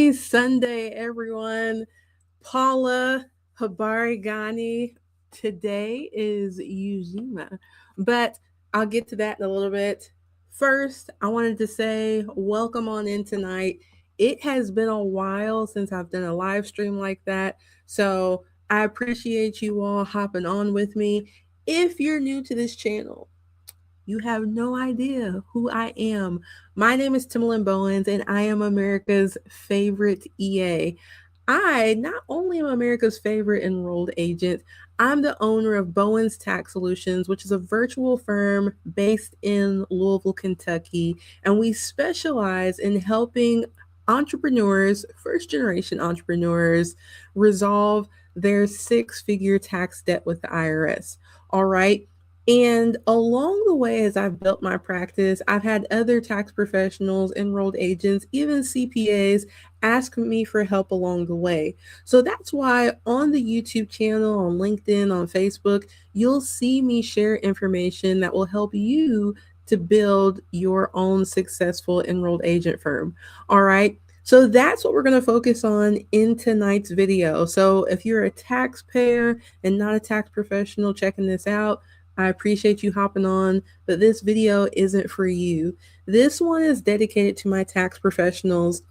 Happy Sunday, everyone. Paula Habarigani. Today is Ujima, but I'll get to that in a little bit. First, I wanted to say welcome on in tonight. It has been a while since I've done a live stream like that, so I appreciate you all hopping on with me. If you're new to this channel, you have no idea who I am. My name is Timalyn Bowens, and I am America's favorite EA. I not only am America's favorite enrolled agent, I'm the owner of Bowens Tax Solutions, which is a virtual firm based in Louisville, Kentucky, and we specialize in helping entrepreneurs, first generation entrepreneurs, resolve their six-figure tax debt with the IRS. All right. And along the way, as I've built my practice, I've had other tax professionals, enrolled agents, even CPAs ask me for help along the way. So that's why on the YouTube channel, on LinkedIn, on Facebook, you'll see me share information that will help you to build your own successful enrolled agent firm. All right. So that's what we're going to focus on in tonight's video. So if you're a taxpayer and not a tax professional checking this out, I appreciate you hopping on, but this video isn't for you. This one is dedicated to my tax professionals.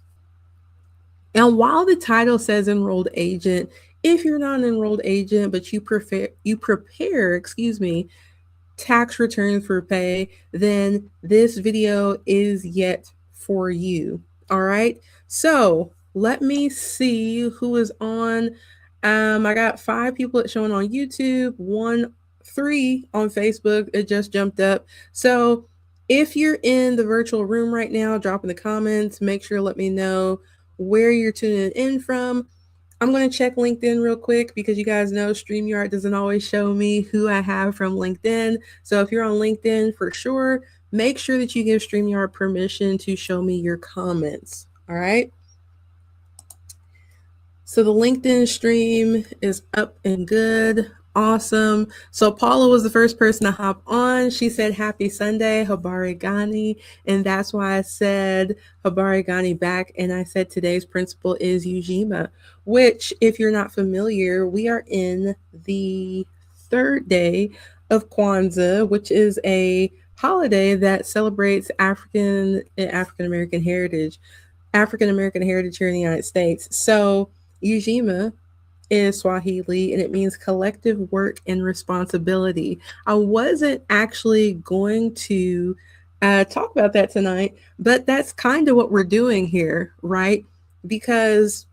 And while the title says enrolled agent, if you're not an enrolled agent, but you prepare, tax returns for pay, then this video is yet for you. All right. So let me see who is on. I got 5 people that showing on YouTube, 3 on Facebook. It just jumped up. So if you're in the virtual room right now, drop in the comments. Make sure to let me know where you're tuning in from. I'm going to check LinkedIn real quick because you guys know StreamYard doesn't always show me who I have from LinkedIn. So if you're on LinkedIn, for sure, make sure that you give StreamYard permission to show me your comments. All right. So the LinkedIn stream is up and good. Awesome. So Paula was the first person to hop on. She said, happy Sunday, Habari Gani. And that's why I said Habari Gani back. And I said today's principle is Ujima, which, if you're not familiar, we are in the 3rd day of Kwanzaa, which is a holiday that celebrates African American heritage here in the United States. So Ujima is Swahili and it means collective work and responsibility. I wasn't actually going to talk about that tonight, but that's kind of what we're doing here, right? Because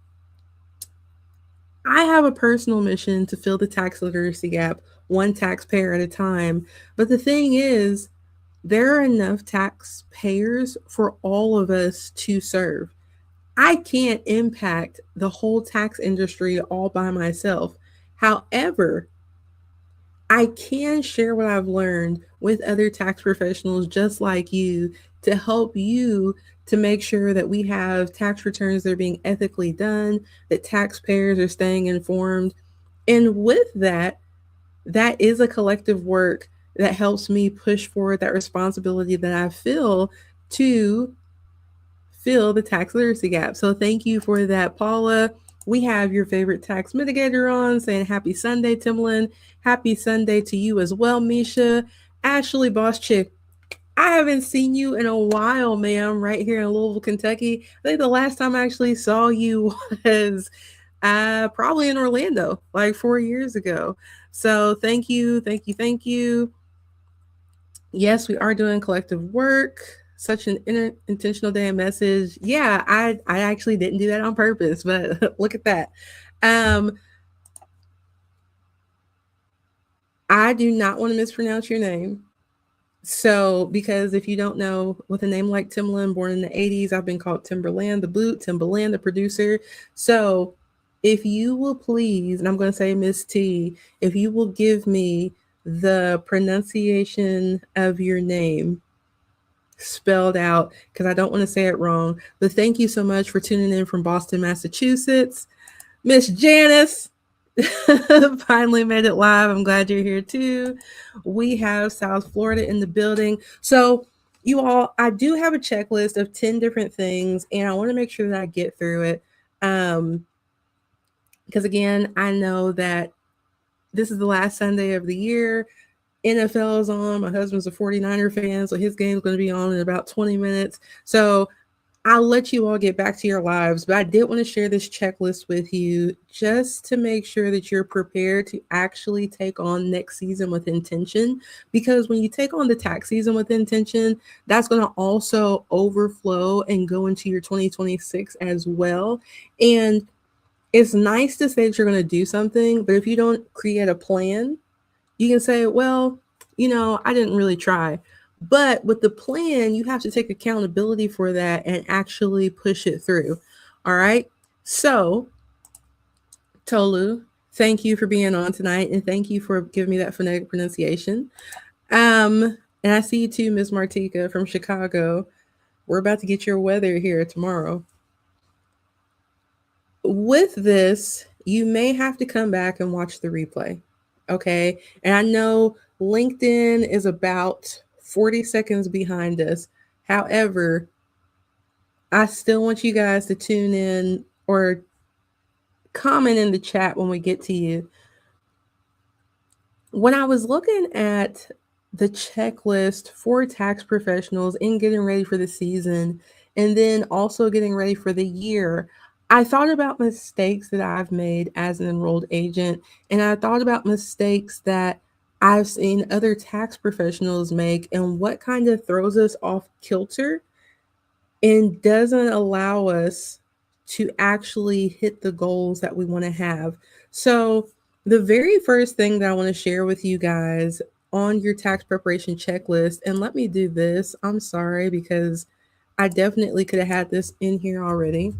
I have a personal mission to fill the tax literacy gap, one taxpayer at a time. But the thing is, there are enough taxpayers for all of us to serve. I can't impact the whole tax industry all by myself. However, I can share what I've learned with other tax professionals just like you to help you to make sure that we have tax returns that are being ethically done, that taxpayers are staying informed. And with that, that is a collective work that helps me push forward that responsibility that I feel to fill the tax literacy gap. So thank you for that, Paula. We have your favorite tax mitigator on saying happy Sunday, Timalyn. Happy Sunday to you as well, Misha. Ashley Boss Chick, I haven't seen you in a while, ma'am, right here in Louisville, Kentucky. I think the last time I actually saw you was probably in Orlando, like 4 years ago. So thank you, thank you, thank you. Yes, we are doing collective work. Such an intentional day message. Yeah, I actually didn't do that on purpose, but look at that. I do not want to mispronounce your name. So, because if you don't know, with a name like Timalyn, born in the 80s, I've been called Timberland, the boot, Timbaland, the producer. So, if you will please, and I'm going to say Miss T, if you will give me the pronunciation of your name spelled out, because I don't want to say it wrong. But thank you so much for tuning in from Boston, Massachusetts. Miss Janice finally made it live. I'm glad you're here too. We have South Florida in the building. So you all, I do have a checklist of 10 different things, and I want to make sure that I get through it. Um, because again, I know that this is the last Sunday of the year. NFL is on. My husband's a 49er fan, so his game's going to be on in about 20 minutes. So I'll let you all get back to your lives, but I did want to share this checklist with you just to make sure that you're prepared to actually take on next season with intention. Because when you take on the tax season with intention, that's going to also overflow and go into your 2026 as well. And it's nice to say that you're going to do something, but if you don't create a plan, you can say, well, I didn't really try. But with the plan, you have to take accountability for that and actually push it through. All right. So, Tolu, thank you for being on tonight and thank you for giving me that phonetic pronunciation. And I see you too, Miss Martika from Chicago. We're about to get your weather here tomorrow. With this, you may have to come back and watch the replay. Okay. And I know LinkedIn is about 40 seconds behind us. However, I still want you guys to tune in or comment in the chat when we get to you. When I was looking at the checklist for tax professionals in getting ready for the season and then also getting ready for the year, I thought about mistakes that I've made as an enrolled agent, and I thought about mistakes that I've seen other tax professionals make and what kind of throws us off kilter and doesn't allow us to actually hit the goals that we want to have. So, the very first thing that I want to share with you guys on your tax preparation checklist, and let me do this. I'm sorry because I definitely could have had this in here already.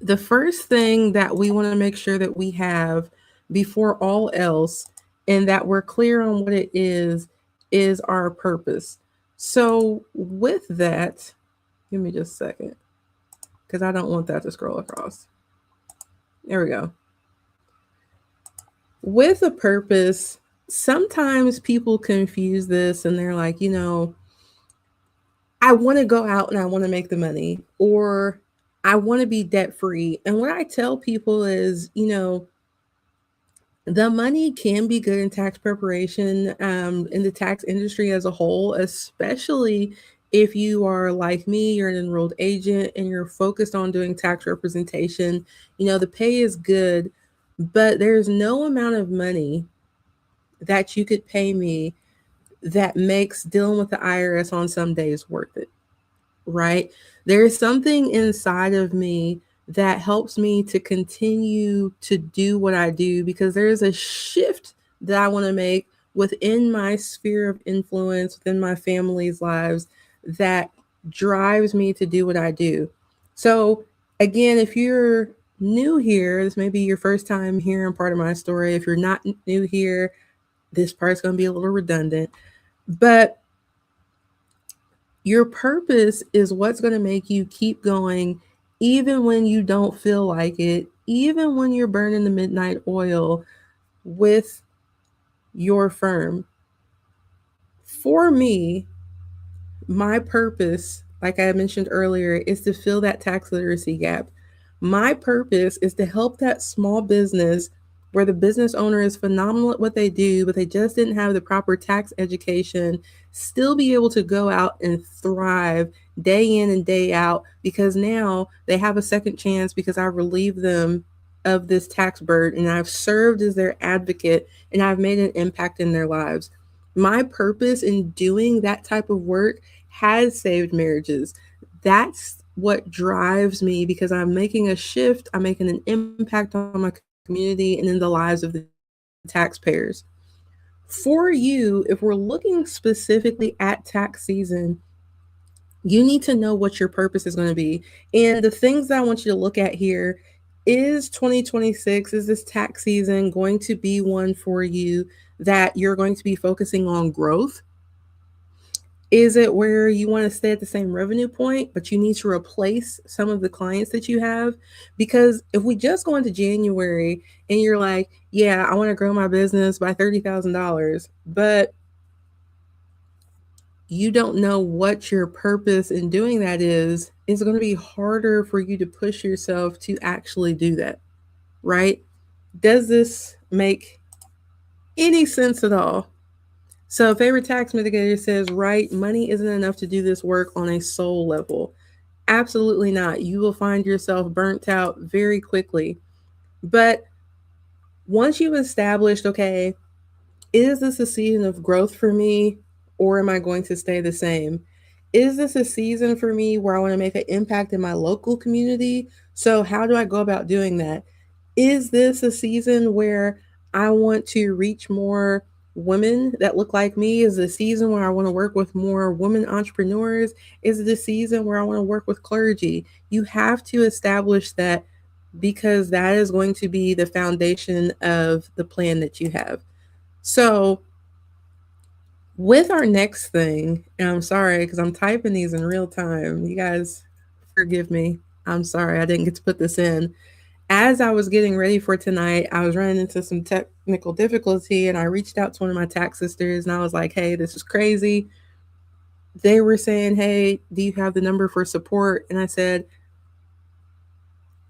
The first thing that we want to make sure that we have before all else and that we're clear on what it is our purpose. So, with that, give me just a second because I don't want that to scroll across. There we go. With a purpose, sometimes people confuse this and they're like, I want to go out and I want to make the money, or I want to be debt free. And what I tell people is, the money can be good in tax preparation, in the tax industry as a whole, especially if you are like me, you're an enrolled agent and you're focused on doing tax representation. The pay is good, but there's no amount of money that you could pay me that makes dealing with the IRS on some days worth it, right? There is something inside of me that helps me to continue to do what I do because there is a shift that I want to make within my sphere of influence, within my family's lives, that drives me to do what I do. So, again, if you're new here, this may be your first time hearing part of my story. If you're not new here, this part's going to be a little redundant. But your purpose is what's going to make you keep going, even when you don't feel like it, even when you're burning the midnight oil with your firm. For me, my purpose, like I mentioned earlier, is to fill that tax literacy gap. My purpose is to help that small business where the business owner is phenomenal at what they do, but they just didn't have the proper tax education, still be able to go out and thrive day in and day out because now they have a second chance because I've relieved them of this tax burden and I've served as their advocate and I've made an impact in their lives. My purpose in doing that type of work has saved marriages. That's what drives me because I'm making a shift, I'm making an impact on my community and in the lives of the taxpayers. For you, if we're looking specifically at tax season, you need to know what your purpose is going to be. And the things that I want you to look at here is 2026, is this tax season going to be one for you that you're going to be focusing on growth? Is it where you want to stay at the same revenue point, but you need to replace some of the clients that you have? Because if we just go into January and you're like, yeah, I want to grow my business by $30,000, but you don't know what your purpose in doing that is, it's going to be harder for you to push yourself to actually do that, right? Does this make any sense at all? So, favorite tax mitigator says, right, money isn't enough to do this work on a soul level. Absolutely not. You will find yourself burnt out very quickly. But once you've established, okay, is this a season of growth for me, or am I going to stay the same? Is this a season for me where I want to make an impact in my local community? So, how do I go about doing that? Is this a season where I want to reach more women that look like me? Is it a season where I want to work with more women entrepreneurs? Is it a season where I want to work with clergy? You have to establish that, because that is going to be the foundation of the plan that you have. So, with our next thing, and I'm sorry because I'm typing these in real time. You guys forgive me. I'm sorry I didn't get to put this in. As I was getting ready for tonight, I was running into some technical difficulty, and I reached out to one of my tax sisters and I was like, hey, this is crazy. They were saying, hey, do you have the number for support? And I said,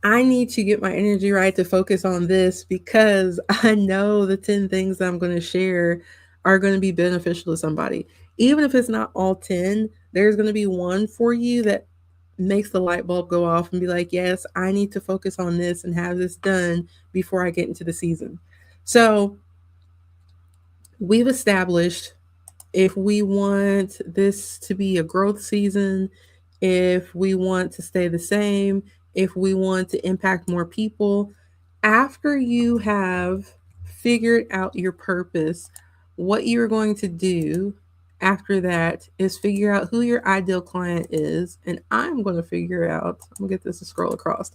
I need to get my energy right to focus on this, because I know the 10 things that I'm going to share are going to be beneficial to somebody. Even if it's not all 10, there's going to be one for you that makes the light bulb go off and be like, yes, I need to focus on this and have this done before I get into the season. So we've established, if we want this to be a growth season, if we want to stay the same, if we want to impact more people, after you have figured out your purpose, what you're going to do after that is figure out who your ideal client is. And I'm going to figure out, I'm going to get this to scroll across.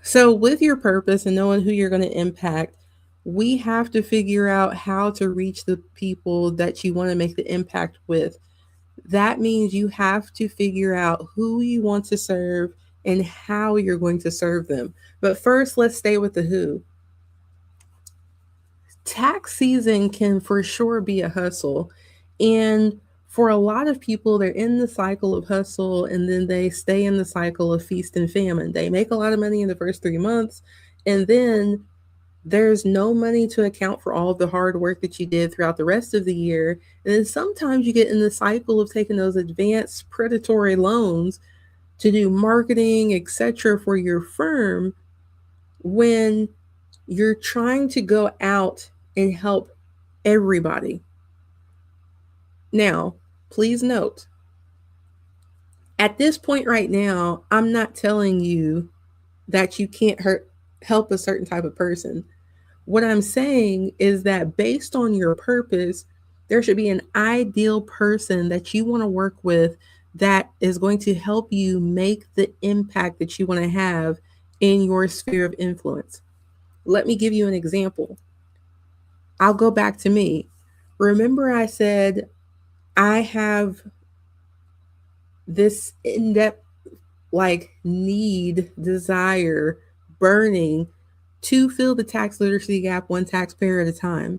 So, with your purpose and knowing who you're going to impact, we have to figure out how to reach the people that you want to make the impact with. That means you have to figure out who you want to serve and how you're going to serve them. But first, let's stay with the who. Tax season can for sure be a hustle. And for a lot of people, they're in the cycle of hustle and then they stay in the cycle of feast and famine. They make a lot of money in the first 3 months, and then there's no money to account for all of the hard work that you did throughout the rest of the year. And then sometimes you get in the cycle of taking those advanced predatory loans to do marketing, etc., for your firm, when you're trying to go out and help everybody. Now, please note, at this point right now, I'm not telling you that you can't help a certain type of person. What I'm saying is that based on your purpose, there should be an ideal person that you want to work with that is going to help you make the impact that you want to have in your sphere of influence. Let me give you an example. I'll go back to me. Remember, I said I have this in depth, like, need, desire, burning to fill the tax literacy gap one taxpayer at a time.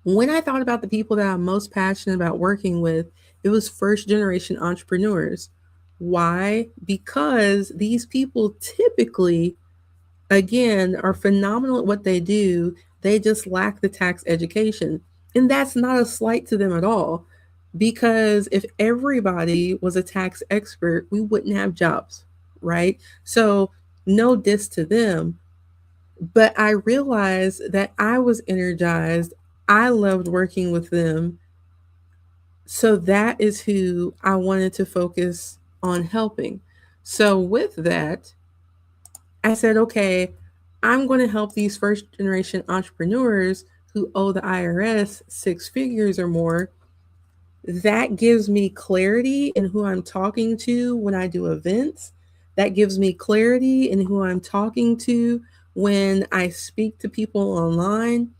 When I thought about the people that I'm most passionate about working with, it was first generation entrepreneurs. Why? Because these people typically, again, are phenomenal at what they do. They just lack the tax education. And that's not a slight to them at all. Because if everybody was a tax expert, we wouldn't have jobs, right? So, no diss to them. But I realized that I was energized. I loved working with them. So that is who I wanted to focus on helping. So with that, I said, okay, I'm going to help these first generation entrepreneurs who owe the IRS 6 figures or more. That gives me clarity in who I'm talking to when I do events. That gives me clarity in who I'm talking to when I speak to people online.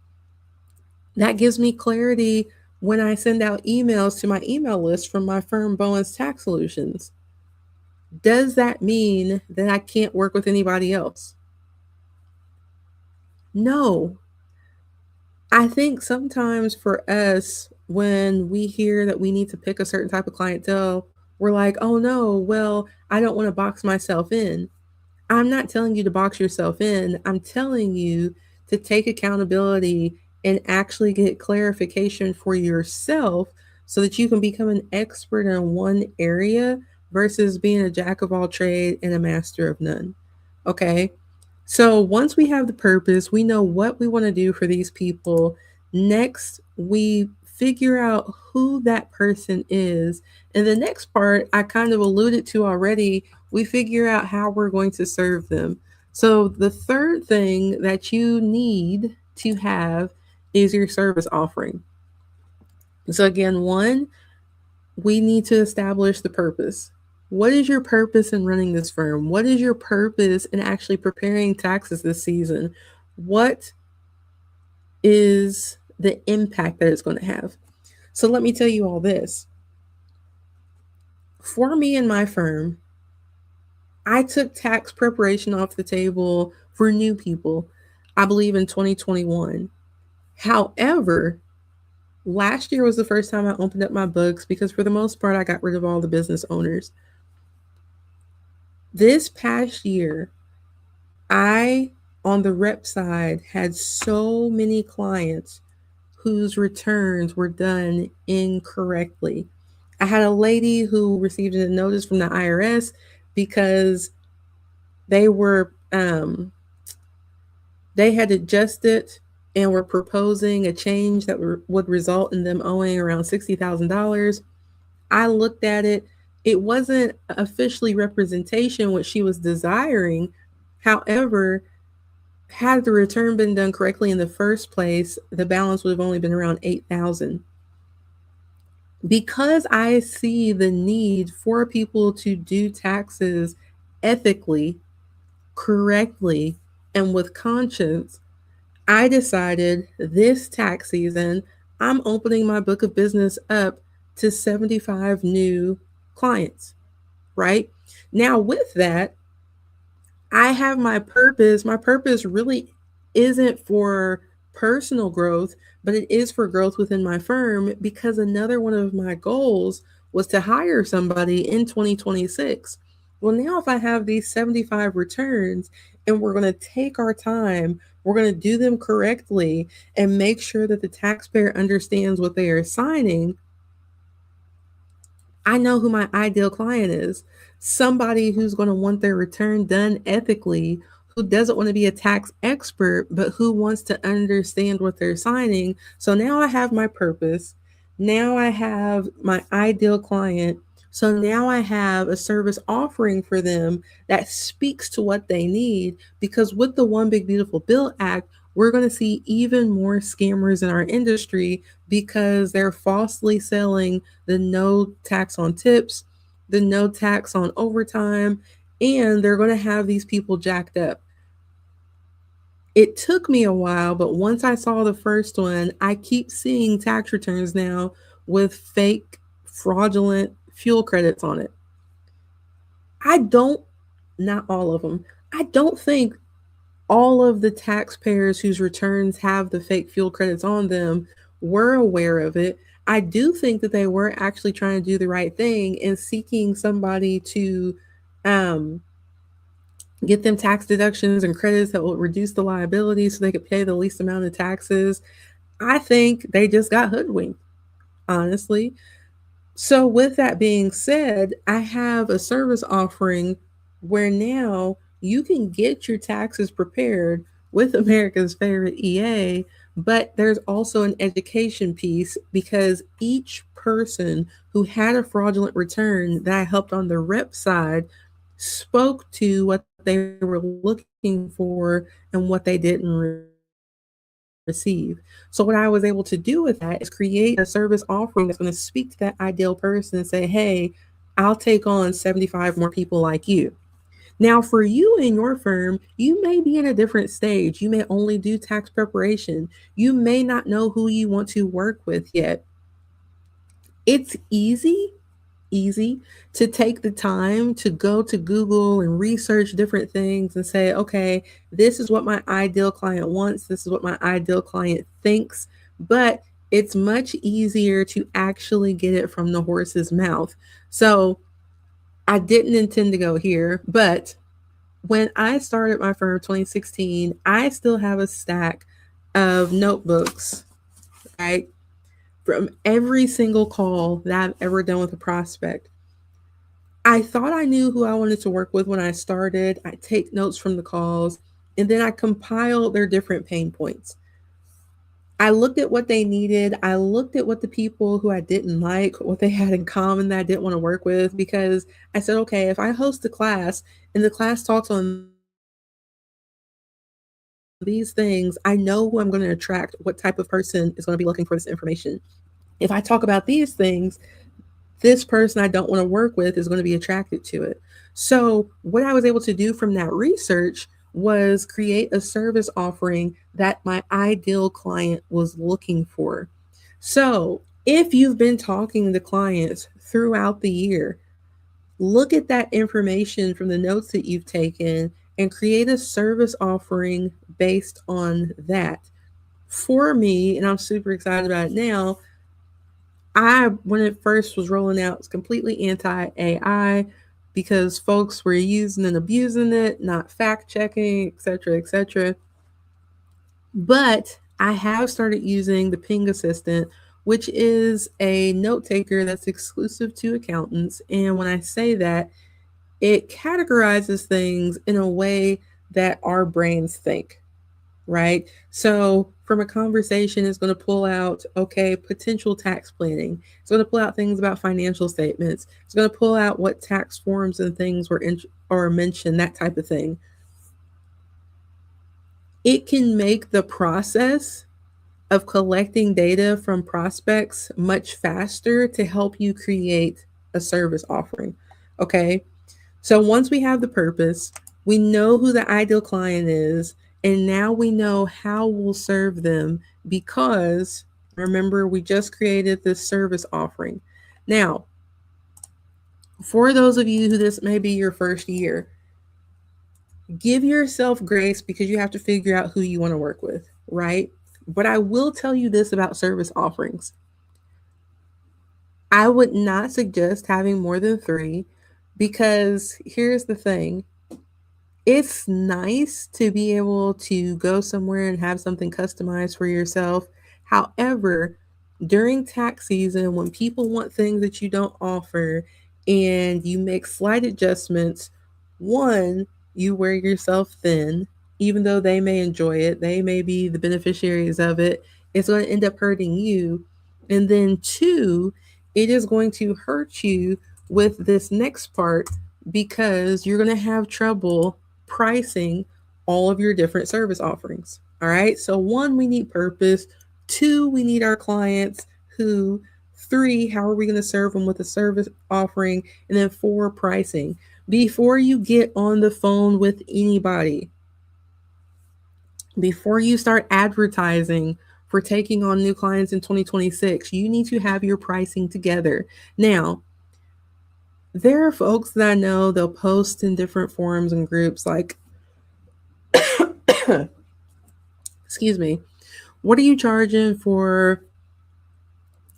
That gives me clarity when I send out emails to my email list from my firm, Bowens Tax Solutions. Does that mean that I can't work with anybody else? No. I think sometimes for us, when we hear that we need to pick a certain type of clientele, we're like, oh no, well, I don't want to box myself in. I'm not telling you to box yourself in. I'm telling you to take accountability and actually get clarification for yourself so that you can become an expert in one area versus being a jack of all trade and a master of none. Okay? So once we have the purpose, we know what we want to do for these people. Next, we figure out who that person is. And the next part, I kind of alluded to already, we figure out how we're going to serve them. So the third thing that you need to have is your service offering. So again, one, we need to establish the purpose. What is your purpose in running this firm? What is your purpose in actually preparing taxes this season? What is the impact that it's going to have? So let me tell you all this. For me and my firm, I took tax preparation off the table for new people, I believe in 2021. However, last year was the first time I opened up my books because for the most part, I got rid of all the business owners. This past year, I, on the rep side, had so many clients whose returns were done incorrectly. I had a lady who received a notice from the IRS because they were they had adjusted and were proposing a change that would result in them owing around $60,000. I looked at it. It wasn't officially representation what she was desiring. However, had the return been done correctly in the first place, the balance would have only been around 8,000. Because I see the need for people to do taxes ethically, correctly, and with conscience, I decided this tax season, I'm opening my book of business up to 75 new clients, right? Now, with that, I have my purpose. My purpose really isn't for personal growth, but it is for growth within my firm because another one of my goals was to hire somebody in 2026. Well, now if I have these 75 returns and we're going to take our time, we're going to do them correctly and make sure that the taxpayer understands what they are signing. I know who my ideal client is. Somebody who's going to want their return done ethically, who doesn't want to be a tax expert, but who wants to understand what they're signing. So now I have my purpose. Now I have my ideal client. So now I have a service offering for them that speaks to what they need. Because with the One Big Beautiful Bill Act, we're going to see even more scammers in our industry because they're falsely selling the no tax on tips, the no tax on overtime, and they're going to have these people jacked up. It took me a while, but once I saw the first one, I keep seeing tax returns now with fake, fraudulent fuel credits on it. I don't, not all of them, I don't think all of the taxpayers whose returns have the fake fuel credits on them were aware of it. I do think that they were actually trying to do the right thing and seeking somebody to um, get them tax deductions and credits that will reduce the liability so they could pay the least amount of taxes. I think they just got hoodwinked, honestly. So, with that being said, I have a service offering where now you can get your taxes prepared with America's favorite EA, but there's also an education piece because each person who had a fraudulent return that I helped on the rep side spoke to what they were looking for and what they didn't receive. So what I was able to do with that is create a service offering that's going to speak to that ideal person and say, hey, I'll take on 75 more people like you. Now, for you in your firm, you may be in a different stage. You may only do tax preparation. You may not know who you want to work with yet. It's easy easy to take the time to go to Google and research different things and say, okay, this is what my ideal client wants, this is what my ideal client thinks. But it's much easier to actually get it from the horse's mouth. So I didn't intend to go here, but when I started my firm 2016, I still have a stack of notebooks, right? From every single call that I've ever done with a prospect. I thought I knew who I wanted to work with when I started. I take notes from the calls, and then I compiled their different pain points. I looked at what they needed. I looked at what the people who I didn't like, what they had in common that I didn't want to work with, because I said, okay, if I host a class and the class talks on these things, I know who I'm going to attract, what type of person is going to be looking for this information. If I talk about these things, this person I don't want to work with is going to be attracted to it. So, what I was able to do from that research was create a service offering that my ideal client was looking for. So, if you've been talking to clients throughout the year, look at that information from the notes that you've taken and create a service offering based on that. For me, and I'm super excited about it now, when it first was rolling out, it's completely anti AI because folks were using and abusing it, not fact checking, etc., etc. But I have started using the Ping Assistant, which is a note taker that's exclusive to accountants. And when I say that, it categorizes things in a way that our brains think, right? So from a conversation, it's going to pull out, okay, potential tax planning. It's going to pull out things about financial statements. It's going to pull out what tax forms and things were or mentioned, that type of thing. It can make the process of collecting data from prospects much faster to help you create a service offering. Okay. So once we have the purpose, we know who the ideal client is, and now we know how we'll serve them because remember, we just created this service offering. Now, for those of you who this may be your first year, give yourself grace because you have to figure out who you want to work with, right? But I will tell you this about service offerings. I would not suggest having more than 3 because here's the thing, it's nice to be able to go somewhere and have something customized for yourself. However, during tax season, when people want things that you don't offer and you make slight adjustments, one, you wear yourself thin, even though they may enjoy it, they may be the beneficiaries of it, it's going to end up hurting you. And then two, it is going to hurt you with this next part because you're going to have trouble pricing all of your different service offerings. All right. So, one, we need purpose. Two, we need our clients who. Three, how are we going to serve them with a service offering? And then four, pricing. Before you get on the phone with anybody, before you start advertising for taking on new clients in 2026, you need to have your pricing together. Now, there are folks that I know they'll post in different forums and groups like, excuse me, what are you charging for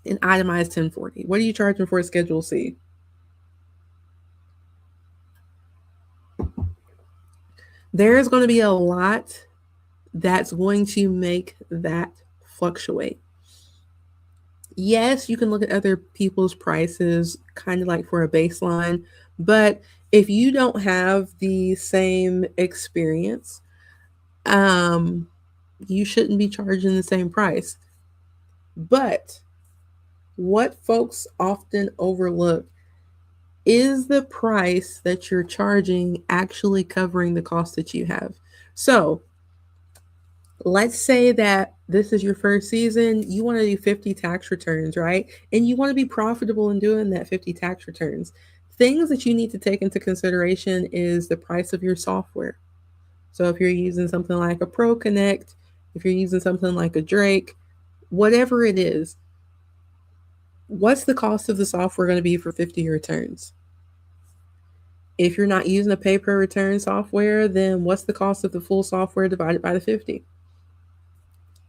an itemized 1040? What are you charging for a Schedule C? There's going to be a lot that's going to make that fluctuate. Yes, you can look at other people's prices kind of like for a baseline, but if you don't have the same experience, you shouldn't be charging the same price. But what folks often overlook is the price that you're charging actually covering the cost that you have. So let's say that this is your first season, you want to do 50 tax returns, right? And you want to be profitable in doing that 50 tax returns. Things that you need to take into consideration is the price of your software. So if you're using something like a Pro Connect, if you're using something like a Drake, whatever it is, what's the cost of the software going to be for 50 returns? If you're not using a pay per return software, then what's the cost of the full software divided by the 50?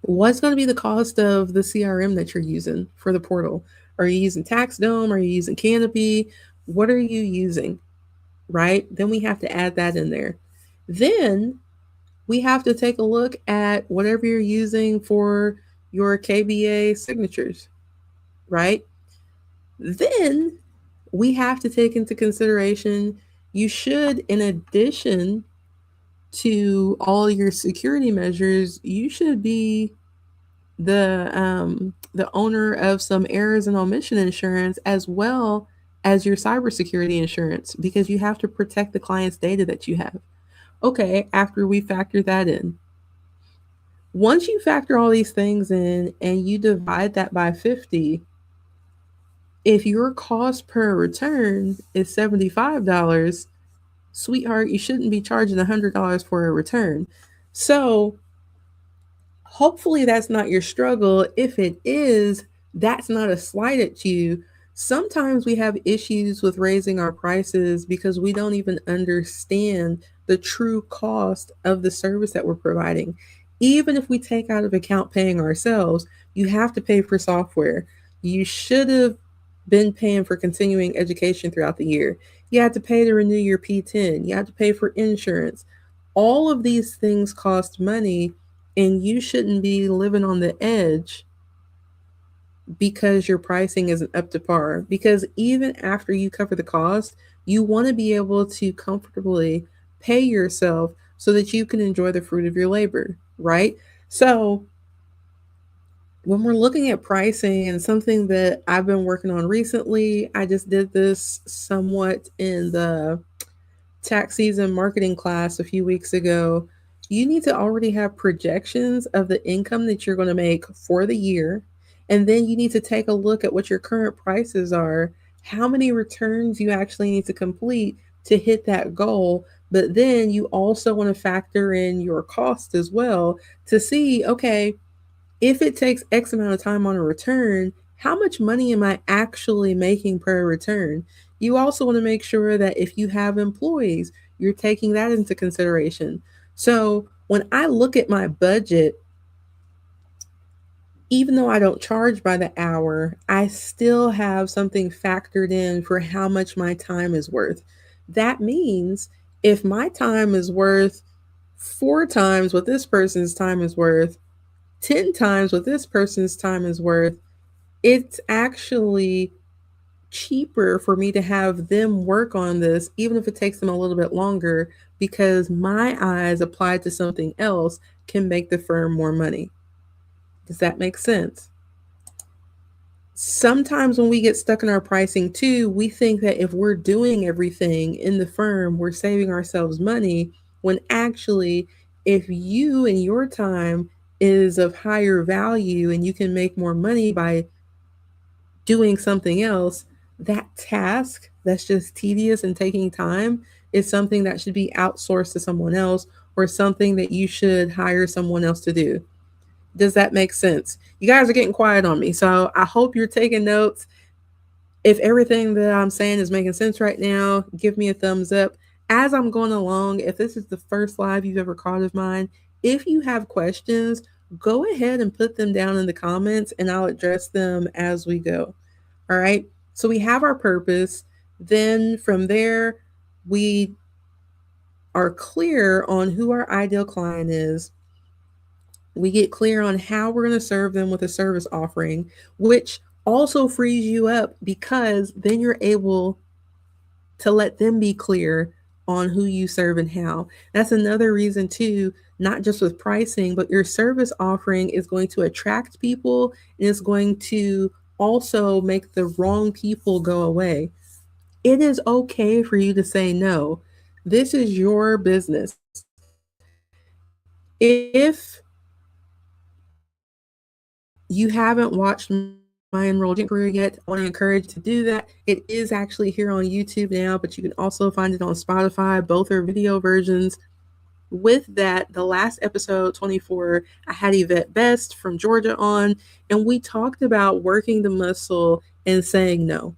What's going to be the cost of the CRM that you're using for the portal? Are you using TaxDome? Are you using Canopy? What are you using? Right? Then we have to add that in there. Then we have to take a look at whatever you're using for your KBA signatures, right? Then we have to take into consideration you should, in addition to all your security measures, you should be the owner of some errors and omission insurance as well as your cybersecurity insurance because you have to protect the client's data that you have. Okay, after we factor that in, once you factor all these things in and you divide that by 50, if your cost per return is $75, sweetheart, you shouldn't be charging $100 for a return. So hopefully that's not your struggle. If it is, that's not a slight at you. Sometimes we have issues with raising our prices because we don't even understand the true cost of the service that we're providing. Even if we take out of account paying ourselves, you have to pay for software. You should have been paying for continuing education throughout the year. You have to pay to renew your P10. You have to pay for insurance. All of these things cost money, and you shouldn't be living on the edge because your pricing isn't up to par. Because even after you cover the cost, you want to be able to comfortably pay yourself so that you can enjoy the fruit of your labor, right? So, when we're looking at pricing and something that I've been working on recently, I just did this somewhat in the tax season marketing class a few weeks ago. You need to already have projections of the income that you're going to make for the year. And then you need to take a look at what your current prices are, how many returns you actually need to complete to hit that goal. But then you also want to factor in your cost as well to see, okay, if it takes X amount of time on a return, how much money am I actually making per return? You also want to make sure that if you have employees, you're taking that into consideration. So when I look at my budget, even though I don't charge by the hour, I still have something factored in for how much my time is worth. That means if my time is worth 4 times what this person's time is worth, 10 times what this person's time is worth, it's actually cheaper for me to have them work on this, even if it takes them a little bit longer, because my eyes applied to something else can make the firm more money. Does that make sense? Sometimes when we get stuck in our pricing too, we think that if we're doing everything in the firm, we're saving ourselves money, when actually, if you and your time is of higher value and you can make more money by doing something else, that task that's just tedious and taking time is something that should be outsourced to someone else or something that you should hire someone else to do. Does that make sense? You guys are getting quiet on me, so I hope you're taking notes. If everything that I'm saying is making sense right now, give me a thumbs up. As I'm going along, if this is the first live you've ever caught of mine, if you have questions, go ahead and put them down in the comments and I'll address them as we go. All right. So we have our purpose. Then from there, we are clear on who our ideal client is. We get clear on how we're going to serve them with a service offering, which also frees you up because then you're able to let them be clear on who you serve and how. That's another reason too, not just with pricing, but your service offering is going to attract people and it's going to also make the wrong people go away. It is okay for you to say no. This is your business. If you haven't watched my enrolled career yet, I want to encourage you to do that. It is actually here on YouTube now, but you can also find it on Spotify. Both are video versions. with that, the last episode 24, I had Yvette Best from Georgia on, and we talked about working the muscle and saying no,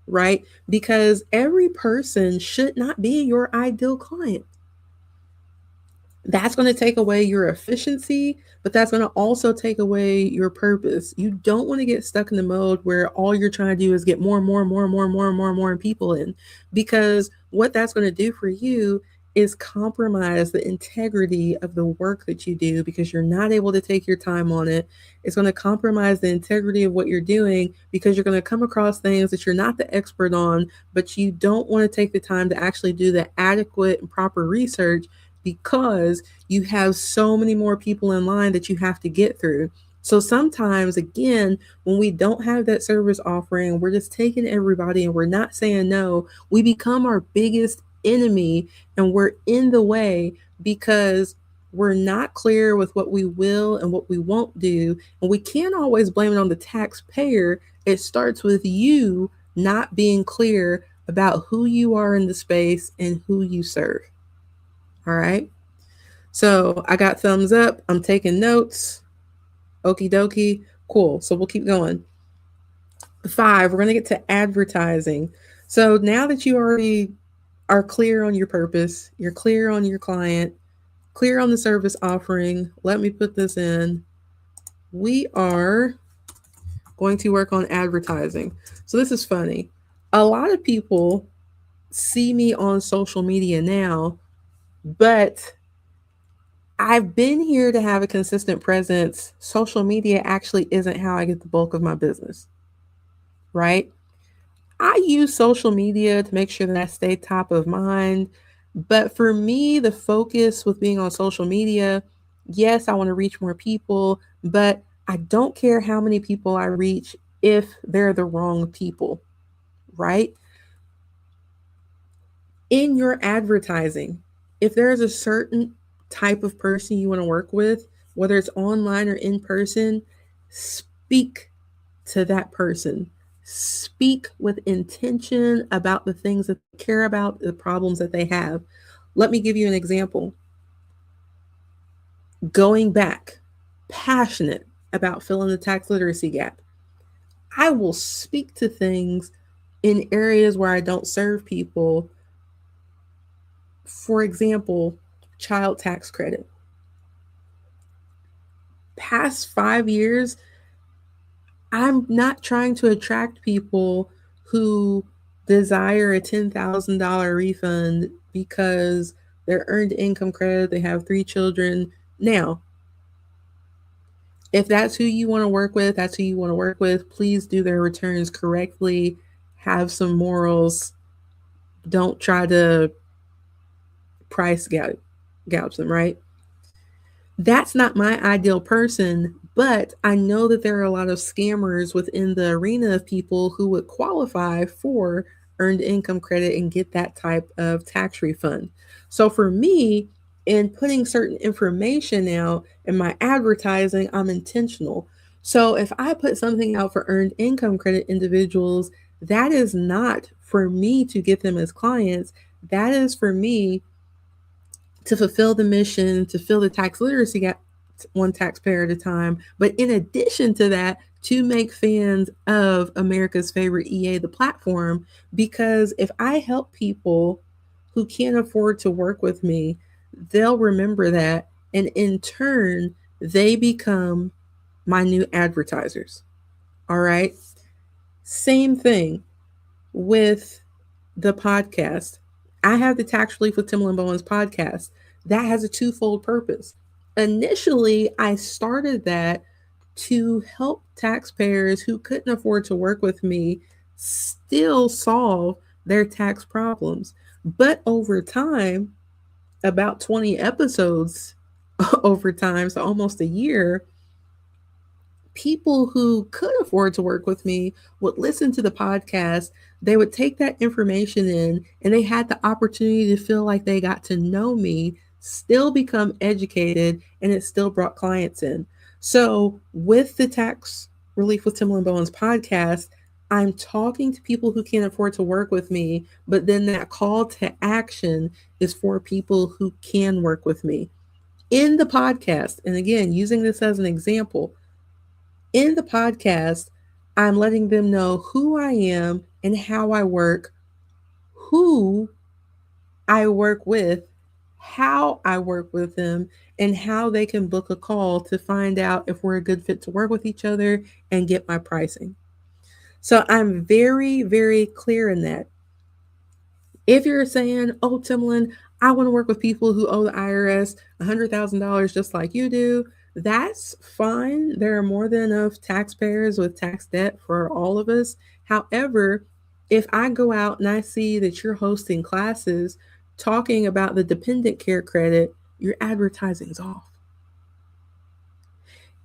right? Because every person should not be your ideal client. That's going to take away your efficiency, but that's going to also take away your purpose. You don't want to get stuck in the mode where all you're trying to do is get more and more and more and more and more and more and more people in, because what that's going to do for you is compromise the integrity of the work that you do because you're not able to take your time on it. It's going to compromise the integrity of what you're doing because you're going to come across things that you're not the expert on, but you don't want to take the time to actually do the adequate and proper research because you have so many more people in line that you have to get through. So sometimes, again, when we don't have that service offering, we're just taking everybody and we're not saying no, we become our biggest enemy and we're in the way because we're not clear with what we will and what we won't do. And we can't always blame it on the taxpayer. It starts with you not being clear about who you are in the space and who you serve. All right. So I got thumbs up. I'm taking notes. Okie dokie. Cool. So we'll keep going. 5, we're going to get to advertising. So now that you already are clear on your purpose, you're clear on your client, clear on the service offering, let me put this in. We are going to work on advertising. So this is funny. A lot of people see me on social media now, but I've been here to have a consistent presence. Social media actually isn't how I get the bulk of my business, right? I use social media to make sure that I stay top of mind. But for me, the focus with being on social media, yes, I want to reach more people, but I don't care how many people I reach if they're the wrong people, right? In your advertising, if there is a certain type of person you want to work with, whether it's online or in person, speak to that person. Speak with intention about the things that they care about, the problems that they have. Let me give you an example. Going back, passionate about filling the tax literacy gap. I will speak to things in areas where I don't serve people. For example, child tax credit. Past 5 years, I'm not trying to attract people who desire a $10,000 refund because they're earned income credit, they have 3 children. Now, if that's who you want to work with, that's who you want to work with. Please do their returns correctly, have some morals. Don't try to price gouge them, right? That's not my ideal person, but I know that there are a lot of scammers within the arena of people who would qualify for earned income credit and get that type of tax refund. So for me, in putting certain information out in my advertising, I'm intentional. So if I put something out for earned income credit individuals, that is not for me to get them as clients. That is for me to fulfill the mission, to fill the tax literacy gap one taxpayer at a time. But in addition to that, to make fans of America's favorite EA, the platform, because if I help people who can't afford to work with me, they'll remember that. And in turn, they become my new advertisers. All right. Same thing with the podcast. I have the Tax Relief with Timalyn Bowens podcast. That has a twofold purpose. Initially, I started that to help taxpayers who couldn't afford to work with me still solve their tax problems. But over time, about 20 episodes over time, so almost a year, people who could afford to work with me would listen to the podcast. They would take that information in and they had the opportunity to feel like they got to know me, still become educated, and it still brought clients in. So with the Tax Relief with Timalyn Bowens podcast, I'm talking to people who can't afford to work with me, but then that call to action is for people who can work with me. In the podcast, and again, using this as an example, in the podcast, I'm letting them know who I am and how I work, who I work with, how I work with them, and how they can book a call to find out if we're a good fit to work with each other and get my pricing. So I'm very, very clear in that. If you're saying, oh, Timalyn, I want to work with people who owe the IRS $100,000 just like you do, that's fine. There are more than enough taxpayers with tax debt for all of us. However, if I go out and I see that you're hosting classes talking about the dependent care credit, your advertising's off.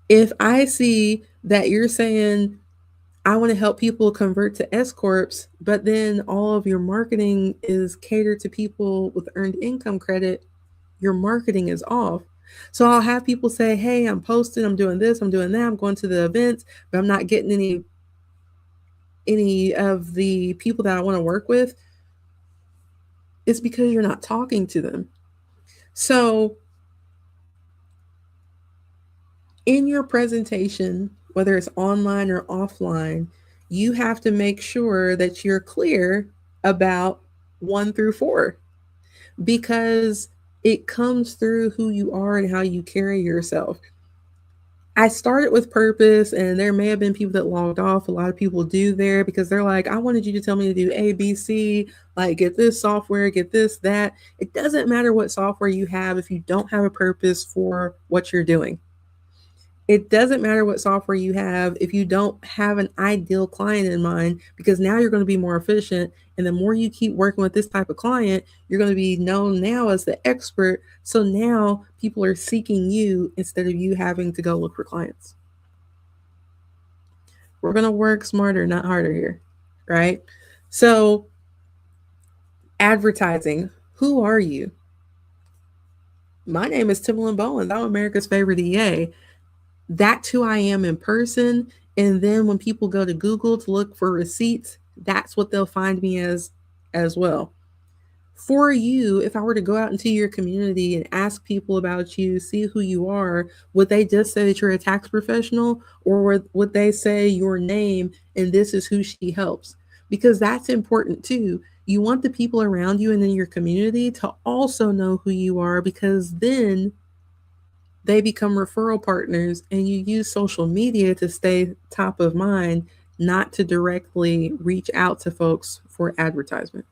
If I see that you're saying, I want to help people convert to S Corps, but then all of your marketing is catered to people with earned income credit, your marketing is off. So I'll have people say, hey, I'm posting, I'm doing this, I'm doing that, I'm going to the events, but I'm not getting any of the people that I want to work with. It's because you're not talking to them. So in your presentation, whether it's online or offline, you have to make sure that you're clear about 1 through 4 because it comes through who you are and how you carry yourself. I started with purpose, and there may have been people that logged off. A lot of people do there because they're like, I wanted you to tell me to do A, B, C, like get this software, get this, that. It doesn't matter what software you have if you don't have a purpose for what you're doing. It doesn't matter what software you have if you don't have an ideal client in mind, because now you're going to be more efficient. And the more you keep working with this type of client, you're going to be known now as the expert. So now people are seeking you instead of you having to go look for clients. We're going to work smarter, not harder here, right? So, advertising. Who are you? My name is Timalyn Bowens. I'm America's favorite EA. That's who I am in person. And then when people go to Google to look for receipts, that's what they'll find me as well. For you, if I were to go out into your community and ask people about you, see who you are, would they just say that you're a tax professional, or would they say your name and this is who she helps? Because that's important too. You want the people around you and in your community to also know who you are, because then they become referral partners and you use social media to stay top of mind, not to directly reach out to folks for advertisement.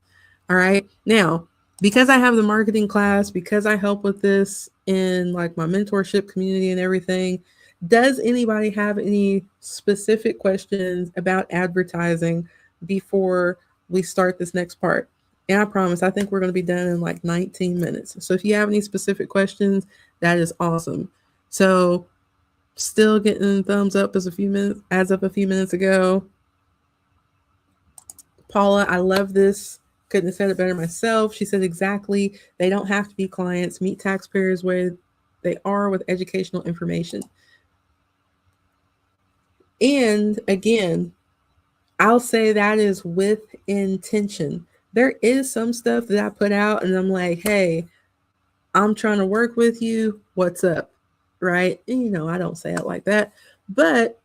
All right. Now, because I have the marketing class, because I help with this in like my mentorship community and everything, does anybody have any specific questions about advertising before we start this next part? And I promise, I think we're going to be done in like 19 minutes. So if you have any specific questions, that is awesome. So still getting thumbs up as of a few minutes ago. Paula, I love this. Couldn't have said it better myself. She said exactly. They don't have to be clients. Meet taxpayers where they are with educational information. And again, I'll say that is with intention. There is some stuff that I put out and I'm like, hey, I'm trying to work with you. What's up? Right? And, I don't say it like that. But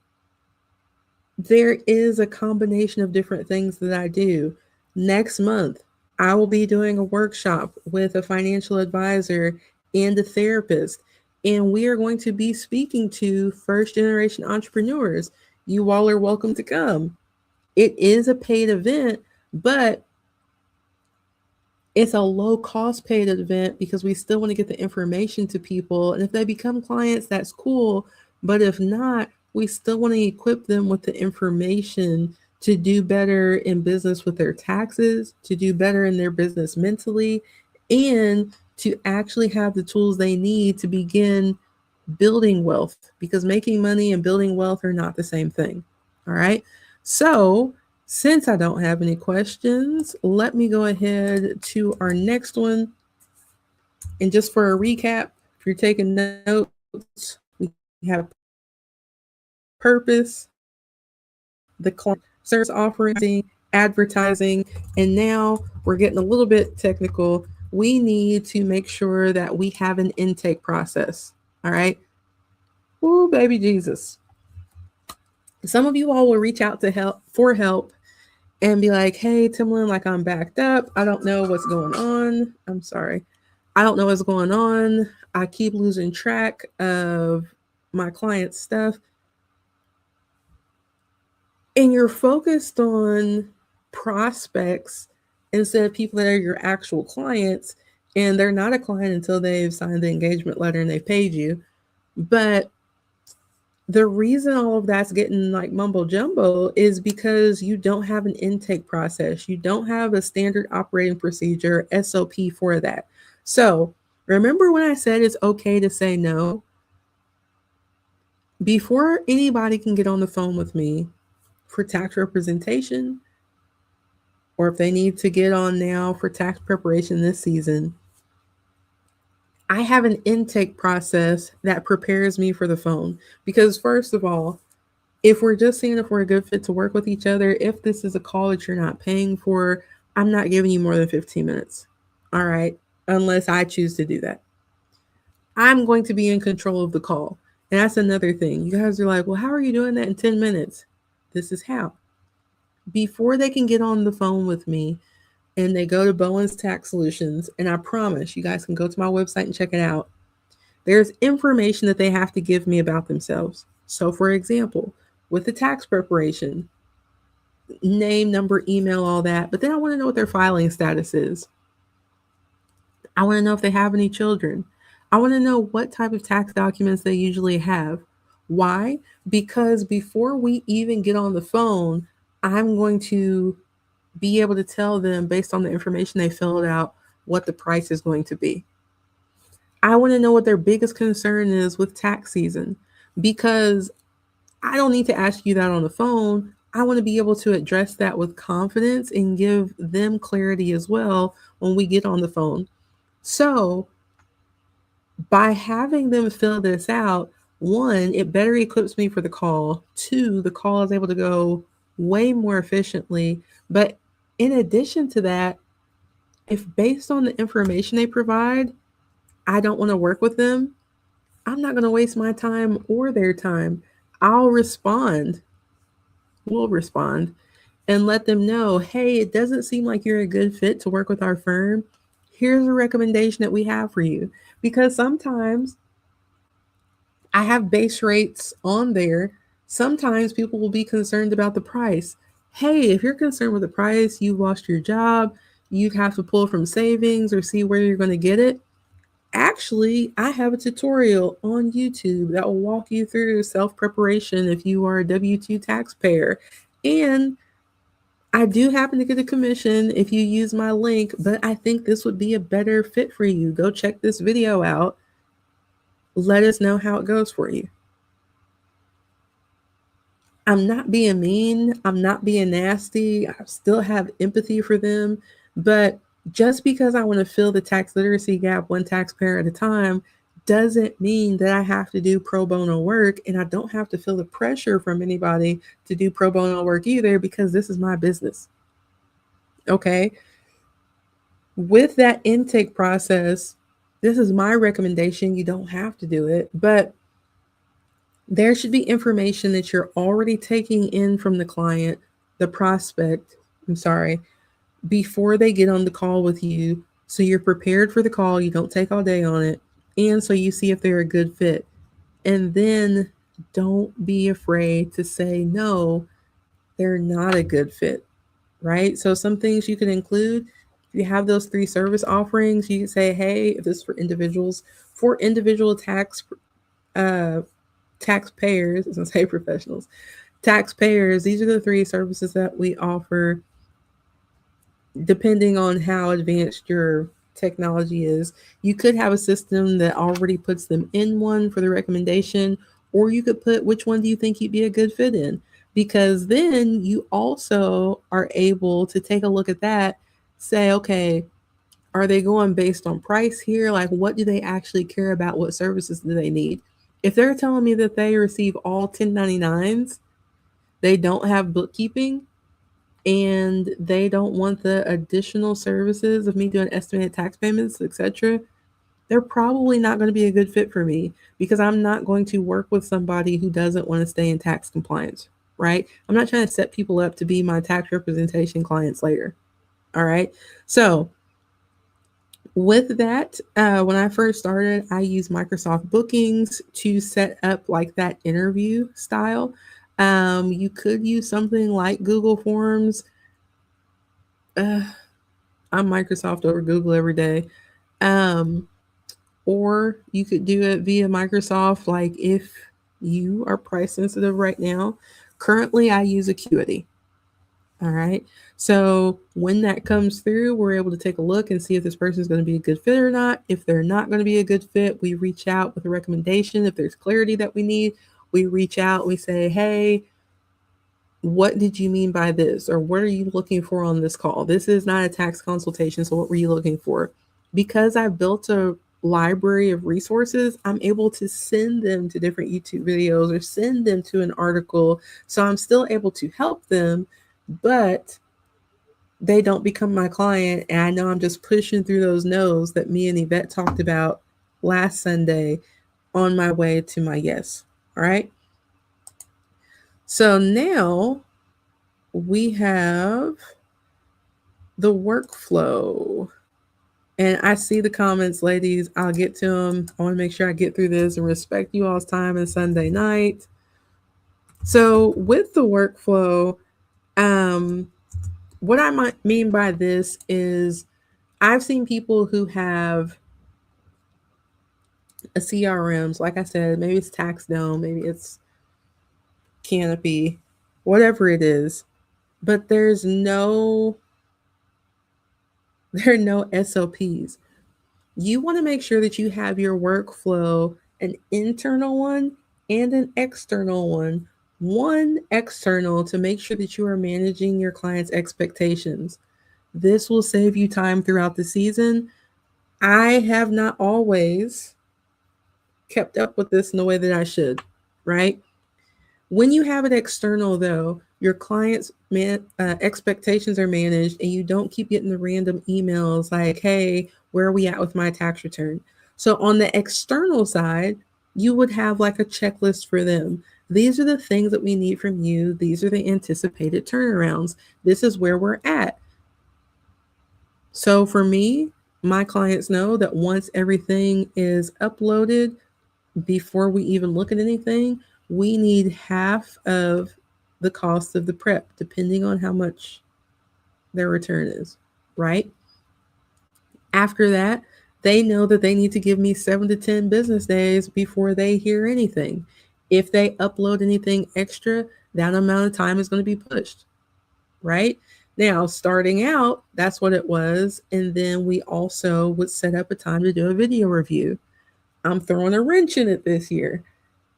there is a combination of different things that I do. Next month, I will be doing a workshop with a financial advisor and a therapist, and we are going to be speaking to first generation entrepreneurs. You all are welcome to come. It is a paid event, but it's a low cost paid event because we still want to get the information to people. And if they become clients, that's cool. But if not, we still want to equip them with the information to do better in business with their taxes, to do better in their business mentally, and to actually have the tools they need to begin building wealth, because making money and building wealth are not the same thing. All right. So, since I don't have any questions, let me go ahead to our next one. And just for a recap, if you're taking notes, we have purpose, the client, service offerings, advertising, and now we're getting a little bit technical. We need to make sure that we have an intake process. All right. Oh, baby Jesus. Some of you all will reach out to help and be like, hey, Timalyn, like I'm backed up. I don't know what's going on. I'm sorry. I don't know what's going on. I keep losing track of my client's stuff. And you're focused on prospects instead of people that are your actual clients. And they're not a client until they've signed the engagement letter and they've paid you. But the reason all of that's getting like mumbo jumbo is because you don't have an intake process. You don't have a standard operating procedure, SOP for that. So remember when I said it's okay to say no? Before anybody can get on the phone with me for tax representation, or if they need to get on now for tax preparation this season, I have an intake process that prepares me for the phone. Because first of all, if we're just seeing if we're a good fit to work with each other, if this is a call that you're not paying for, I'm not giving you more than 15 minutes. All right. Unless I choose to do that. I'm going to be in control of the call. And that's another thing. You guys are like, well, how are you doing that in 10 minutes? This is how. Before they can get on the phone with me and they go to Bowens Tax Solutions, and I promise you guys can go to my website and check it out, there's information that they have to give me about themselves. So, for example, with the tax preparation, name, number, email, all that. But then I want to know what their filing status is. I want to know if they have any children. I want to know what type of tax documents they usually have. Why? Because before we even get on the phone, I'm going to be able to tell them based on the information they filled out what the price is going to be. I want to know what their biggest concern is with tax season, because I don't need to ask you that on the phone. I want to be able to address that with confidence and give them clarity as well when we get on the phone. So, by having them fill this out, one, it better equips me for the call. Two, the call is able to go way more efficiently. But in addition to that, if based on the information they provide, I don't want to work with them, I'm not going to waste my time or their time. I'll respond. We'll respond and let them know, hey, it doesn't seem like you're a good fit to work with our firm. Here's a recommendation that we have for you. Because sometimes I have base rates on there. Sometimes people will be concerned about the price. Hey, if you're concerned with the price, you lost your job, you have to pull from savings or see where you're going to get it. Actually, I have a tutorial on YouTube that will walk you through self-preparation if you are a W-2 taxpayer. And I do happen to get a commission if you use my link, but I think this would be a better fit for you. Go check this video out. Let us know how it goes for you. I'm not being mean. I'm not being nasty. I still have empathy for them. But just because I want to fill the tax literacy gap one taxpayer at a time doesn't mean that I have to do pro bono work, and I don't have to feel the pressure from anybody to do pro bono work either, because this is my business. Okay. With that intake process, this is my recommendation. You don't have to do it, but there should be information that you're already taking in from the client, the prospect, before they get on the call with you. So you're prepared for the call, you don't take all day on it, and so you see if they're a good fit. And then don't be afraid to say, no, they're not a good fit, right? So some things you can include. If you have those 3 service offerings, you can say, hey, if this is for individuals, for individual taxpayers, I was gonna say professionals, taxpayers, these are the 3 services that we offer. Depending on how advanced your technology is, you could have a system that already puts them in one for the recommendation, or you could put which one do you think you'd be a good fit in, because then you also are able to take a look at that, say, okay, are they going based on price here? Like, what do they actually care about? What services do they need? If they're telling me that they receive all 1099s, they don't have bookkeeping, and they don't want the additional services of me doing estimated tax payments, etc., they're probably not going to be a good fit for me because I'm not going to work with somebody who doesn't want to stay in tax compliance, right? I'm not trying to set people up to be my tax representation clients later. All right. So, with that, when I first started, I used Microsoft Bookings to set up like that interview style. You could use something like Google Forms. Uh, I'm Microsoft over Google every day. Um, or you could do it via Microsoft, like if you are price sensitive right now. Currently, I use Acuity. All right. So when that comes through, we're able to take a look and see if this person is going to be a good fit or not. If they're not going to be a good fit, we reach out with a recommendation. If there's clarity that we need, we reach out. We say, hey, what did you mean by this? Or what are you looking for on this call? This is not a tax consultation. So what were you looking for? Because I've built a library of resources, I'm able to send them to different YouTube videos or send them to an article. So I'm still able to help them, but they don't become my client. And I know I'm just pushing through those no's that me and Yvette talked about last Sunday on my way to my yes. All right. So now we have the workflow. And I see the comments, ladies. I'll get to them. I want to make sure I get through this and respect you all's time and Sunday night. So, with the workflow, um, what I might mean by this is I've seen people who have a CRMs, like I said, maybe it's TaxDome, maybe it's Canopy, whatever it is, but there are no SOPs. You want to make sure that you have your workflow, an internal one and an external one. One external to make sure that you are managing your client's expectations. This will save you time throughout the season. I have not always kept up with this in the way that I should, right? When you have it external, though, your clients' expectations are managed and you don't keep getting the random emails like, hey, where are we at with my tax return? So on the external side, you would have like a checklist for them. These are the things that we need from you. These are the anticipated turnarounds. This is where we're at. So for me, my clients know that once everything is uploaded, before we even look at anything, we need half of the cost of the prep, depending on how much their return is, right? After that, they know that they need to give me 7 to 10 business days before they hear anything. If they upload anything extra, that amount of time is going to be pushed, right? Now, starting out, that's what it was. And then we also would set up a time to do a video review. I'm throwing a wrench in it this year.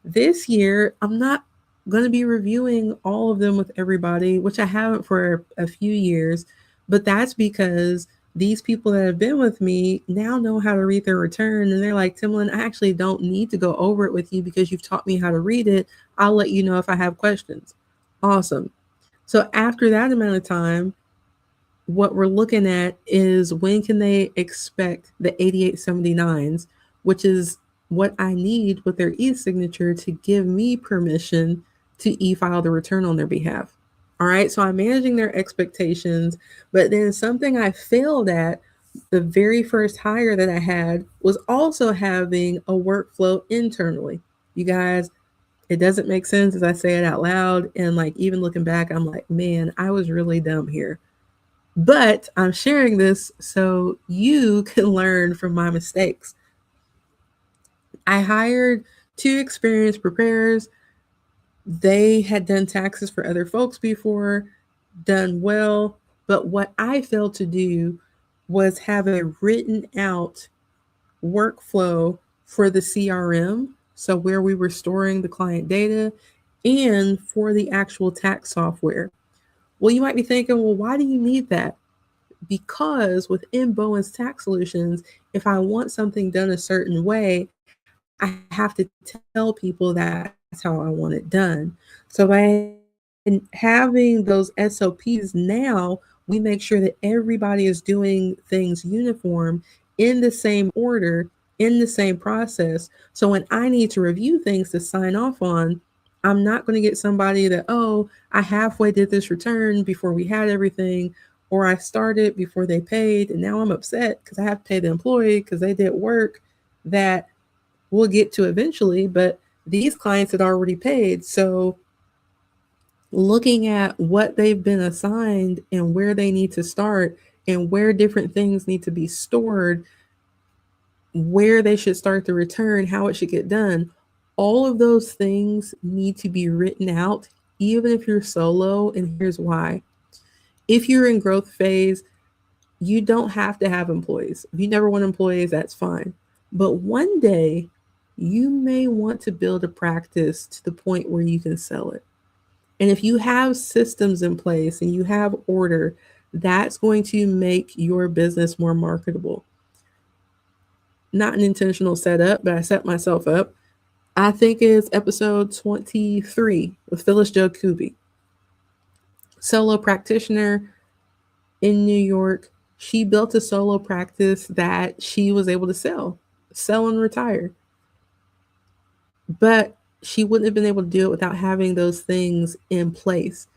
This year, I'm not going to be reviewing all of them with everybody, which I haven't for a few years, but that's because these people that have been with me now know how to read their return. And they're like, Timalyn, I actually don't need to go over it with you because you've taught me how to read it. I'll let you know if I have questions. Awesome. So after that amount of time, what we're looking at is when can they expect the 8879s, which is what I need with their e-signature to give me permission to e-file the return on their behalf. All right, so I'm managing their expectations, but then something I failed at the very first hire that I had was also having a workflow internally. You guys, it doesn't make sense as I say it out loud. And like, even looking back, I'm like, man, I was really dumb here. But I'm sharing this so you can learn from my mistakes. I hired 2 experienced preparers. They had done taxes for other folks before, done well. But what I failed to do was have a written out workflow for the CRM. So, where we were storing the client data and for the actual tax software. Well, you might be thinking, well, why do you need that? Because within Bowens Tax Solutions, if I want something done a certain way, I have to tell people that's how I want it done. So by And having those SOPs now, we make sure that everybody is doing things uniform in the same order, in the same process. So when I need to review things to sign off on, I'm not going to get somebody that, oh, I halfway did this return before we had everything, or I started before they paid, and now I'm upset because I have to pay the employee because they did work that we'll get to eventually, but these clients had already paid. So looking at what they've been assigned and where they need to start and where different things need to be stored, where they should start the return, how it should get done. All of those things need to be written out, even if you're solo. And here's why. If you're in growth phase, you don't have to have employees. If you never want employees, that's fine. But one day, you may want to build a practice to the point where you can sell it. And if you have systems in place and you have order, that's going to make your business more marketable. Not an intentional setup, but I set myself up. I think it's episode 23 with Phyllis Joe Kuby, solo practitioner in New York. She built a solo practice that she was able to sell and retire. But she wouldn't have been able to do it without having those things in place.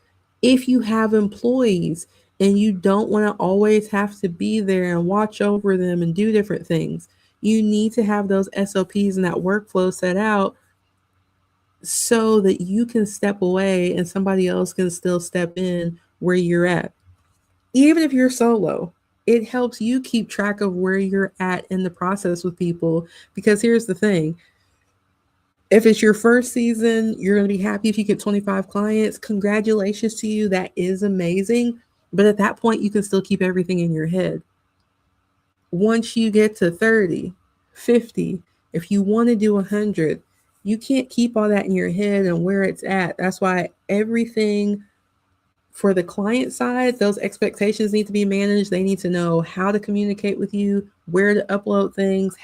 If you have employees and you don't want to always have to be there and watch over them and do different things, you need to have those SOPs and that workflow set out so that you can step away and somebody else can still step in where you're at. Even if you're solo, it helps you keep track of where you're at in the process with people. Because here's the thing, if it's your first season, you're going to be happy if you get 25 clients. Congratulations to you. That is amazing. But at that point, you can still keep everything in your head. Once you get to 30, 50, if you want to do 100, you can't keep all that in your head and where it's at. That's why everything for the client side, those expectations need to be managed. They need to know how to communicate with you, where to upload things,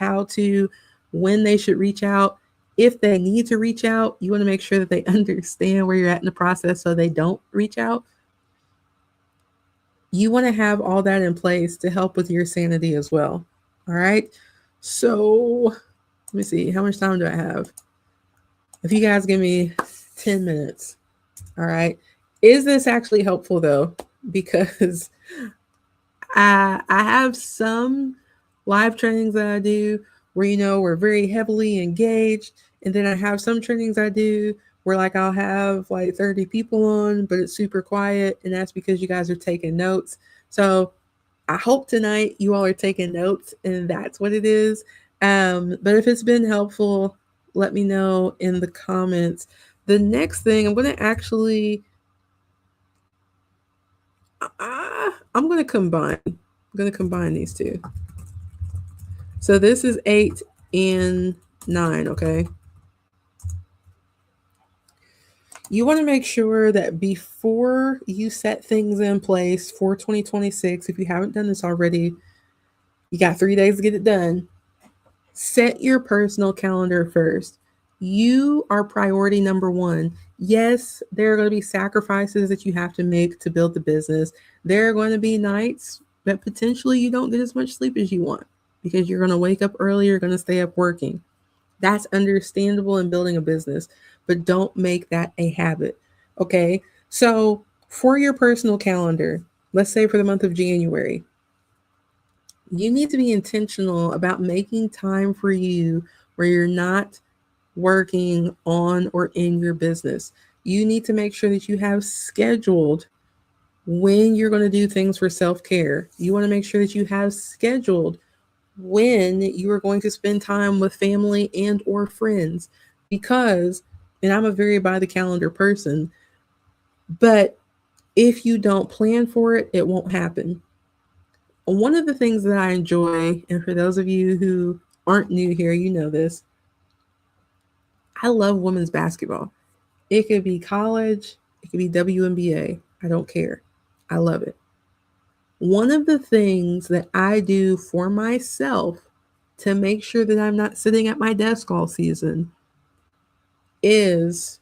when they should reach out. If they need to reach out, you want to make sure that they understand where you're at in the process so they don't reach out. You want to have all that in place to help with your sanity as well. All right. So let me see. How much time do I have? If you guys give me 10 minutes. All right. Is this actually helpful though? Because I have some live trainings that I do where, we're very heavily engaged. And then I have some trainings I do where like I'll have like 30 people on, but it's super quiet. And that's because you guys are taking notes. So I hope tonight you all are taking notes and that's what it is. But if it's been helpful, let me know in the comments. The next thing I'm going to actually, I'm going to combine these two. So this is 8 and 9, okay? You want to make sure that before you set things in place for 2026, if you haven't done this already, you got 3 days to get it done. Set your personal calendar first. You are priority number one. Yes, there are going to be sacrifices that you have to make to build the business. There are going to be nights that potentially you don't get as much sleep as you want because you're going to wake up early, you're going to stay up working. That's understandable in building a business, but don't make that a habit. Okay. So for your personal calendar, let's say for the month of January, you need to be intentional about making time for you where you're not working on or in your business. You need to make sure that you have scheduled when you're going to do things for self-care. You want to make sure that you have scheduled when you are going to spend time with family and or friends, because, and I'm a very by the calendar person, but if you don't plan for it, it won't happen. One of the things that I enjoy, and for those of you who aren't new here, you know this, I love women's basketball. It could be college, it could be WNBA. I don't care. I love it. One of the things that I do for myself to make sure that I'm not sitting at my desk all season is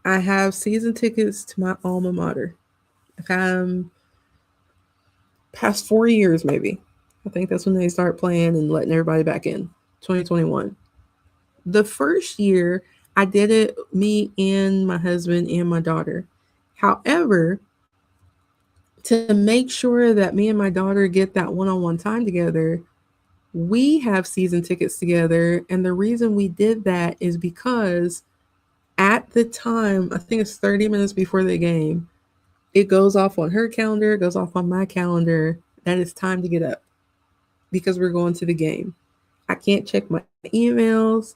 I have season tickets to my alma mater. Past 4 years, maybe. I think that's when they start playing and letting everybody back in. 2021. The first year, I did it, me and my husband and my daughter. However, to make sure that me and my daughter get that one on one time together, we have season tickets together. And the reason we did that is because at the time, I think it's 30 minutes before the game, it goes off on her calendar, it goes off on my calendar that it's time to get up because we're going to the game. I can't check my emails.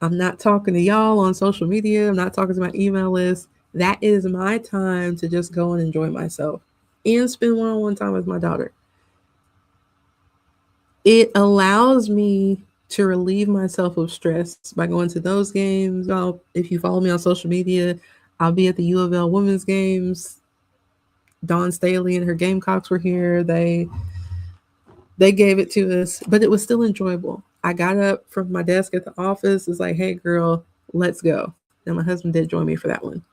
I'm not talking to y'all on social media. I'm not talking to my email list. That is my time to just go and enjoy myself and spend one on one time with my daughter. It allows me to relieve myself of stress by going to those games. If you follow me on social media, I'll be at the U of L women's games. Dawn Staley and her Gamecocks were here. They gave it to us, but it was still enjoyable. I got up from my desk at the office. It's like, hey, girl, let's go. And my husband did join me for that one.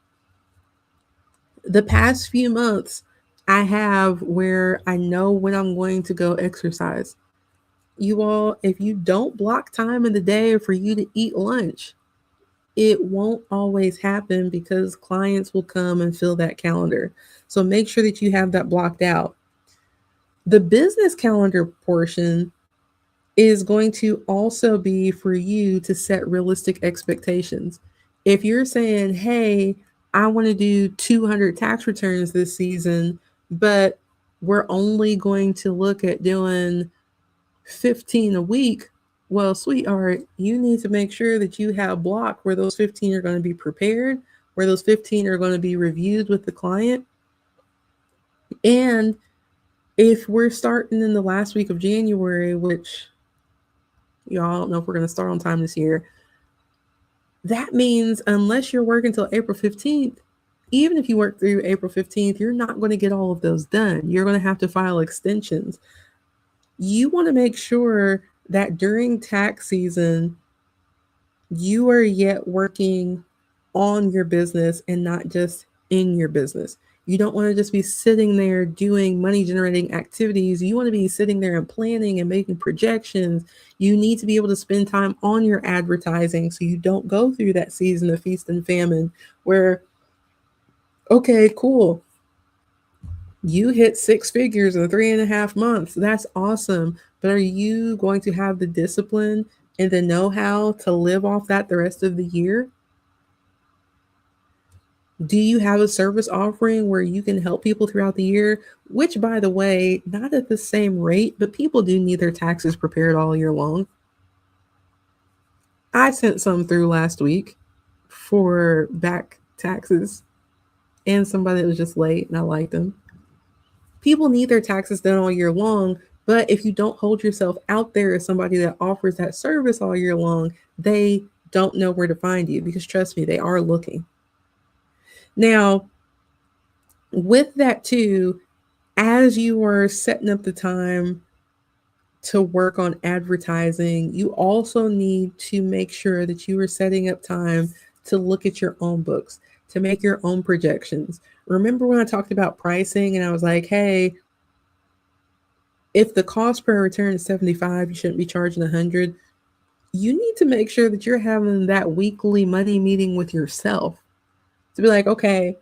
The past few months, I have where I know when I'm going to go exercise. You all, if you don't block time in the day for you to eat lunch, it won't always happen because clients will come and fill that calendar. So make sure that you have that blocked out. The business calendar portion is going to also be for you to set realistic expectations. If you're saying, hey, I want to do 200 tax returns this season, but we're only going to look at doing 15 a week, well, sweetheart, you need to make sure that you have block where those 15 are going to be prepared, where those 15 are going to be reviewed with the client. And if we're starting in the last week of January, which y'all don't know if we're going to start on time this year, that means unless you're working until April 15th, even if you work through April 15th, you're not going to get all of those done. You're going to have to file extensions. You want to make sure that during tax season, you are yet working on your business and not just in your business. You don't want to just be sitting there doing money generating activities. You want to be sitting there and planning and making projections. You need to be able to spend time on your advertising so you don't go through that season of feast and famine where, okay, cool. You hit 6 figures in 3.5 months. That's awesome. But are you going to have the discipline and the know how to live off that the rest of the year? Do you have a service offering where you can help people throughout the year? Which, by the way, not at the same rate, but people do need their taxes prepared all year long. I sent some through last week for back taxes and somebody that was just late and I liked them. People need their taxes done all year long, but if you don't hold yourself out there as somebody that offers that service all year long, they don't know where to find you because trust me, they are looking. Now, with that too, as you are setting up the time to work on advertising, you also need to make sure that you are setting up time to look at your own books, to make your own projections. Remember when I talked about pricing and I was like, hey, if the cost per return is 75, you shouldn't be charging 100. You need to make sure that you're having that weekly money meeting with yourself to be like, okay,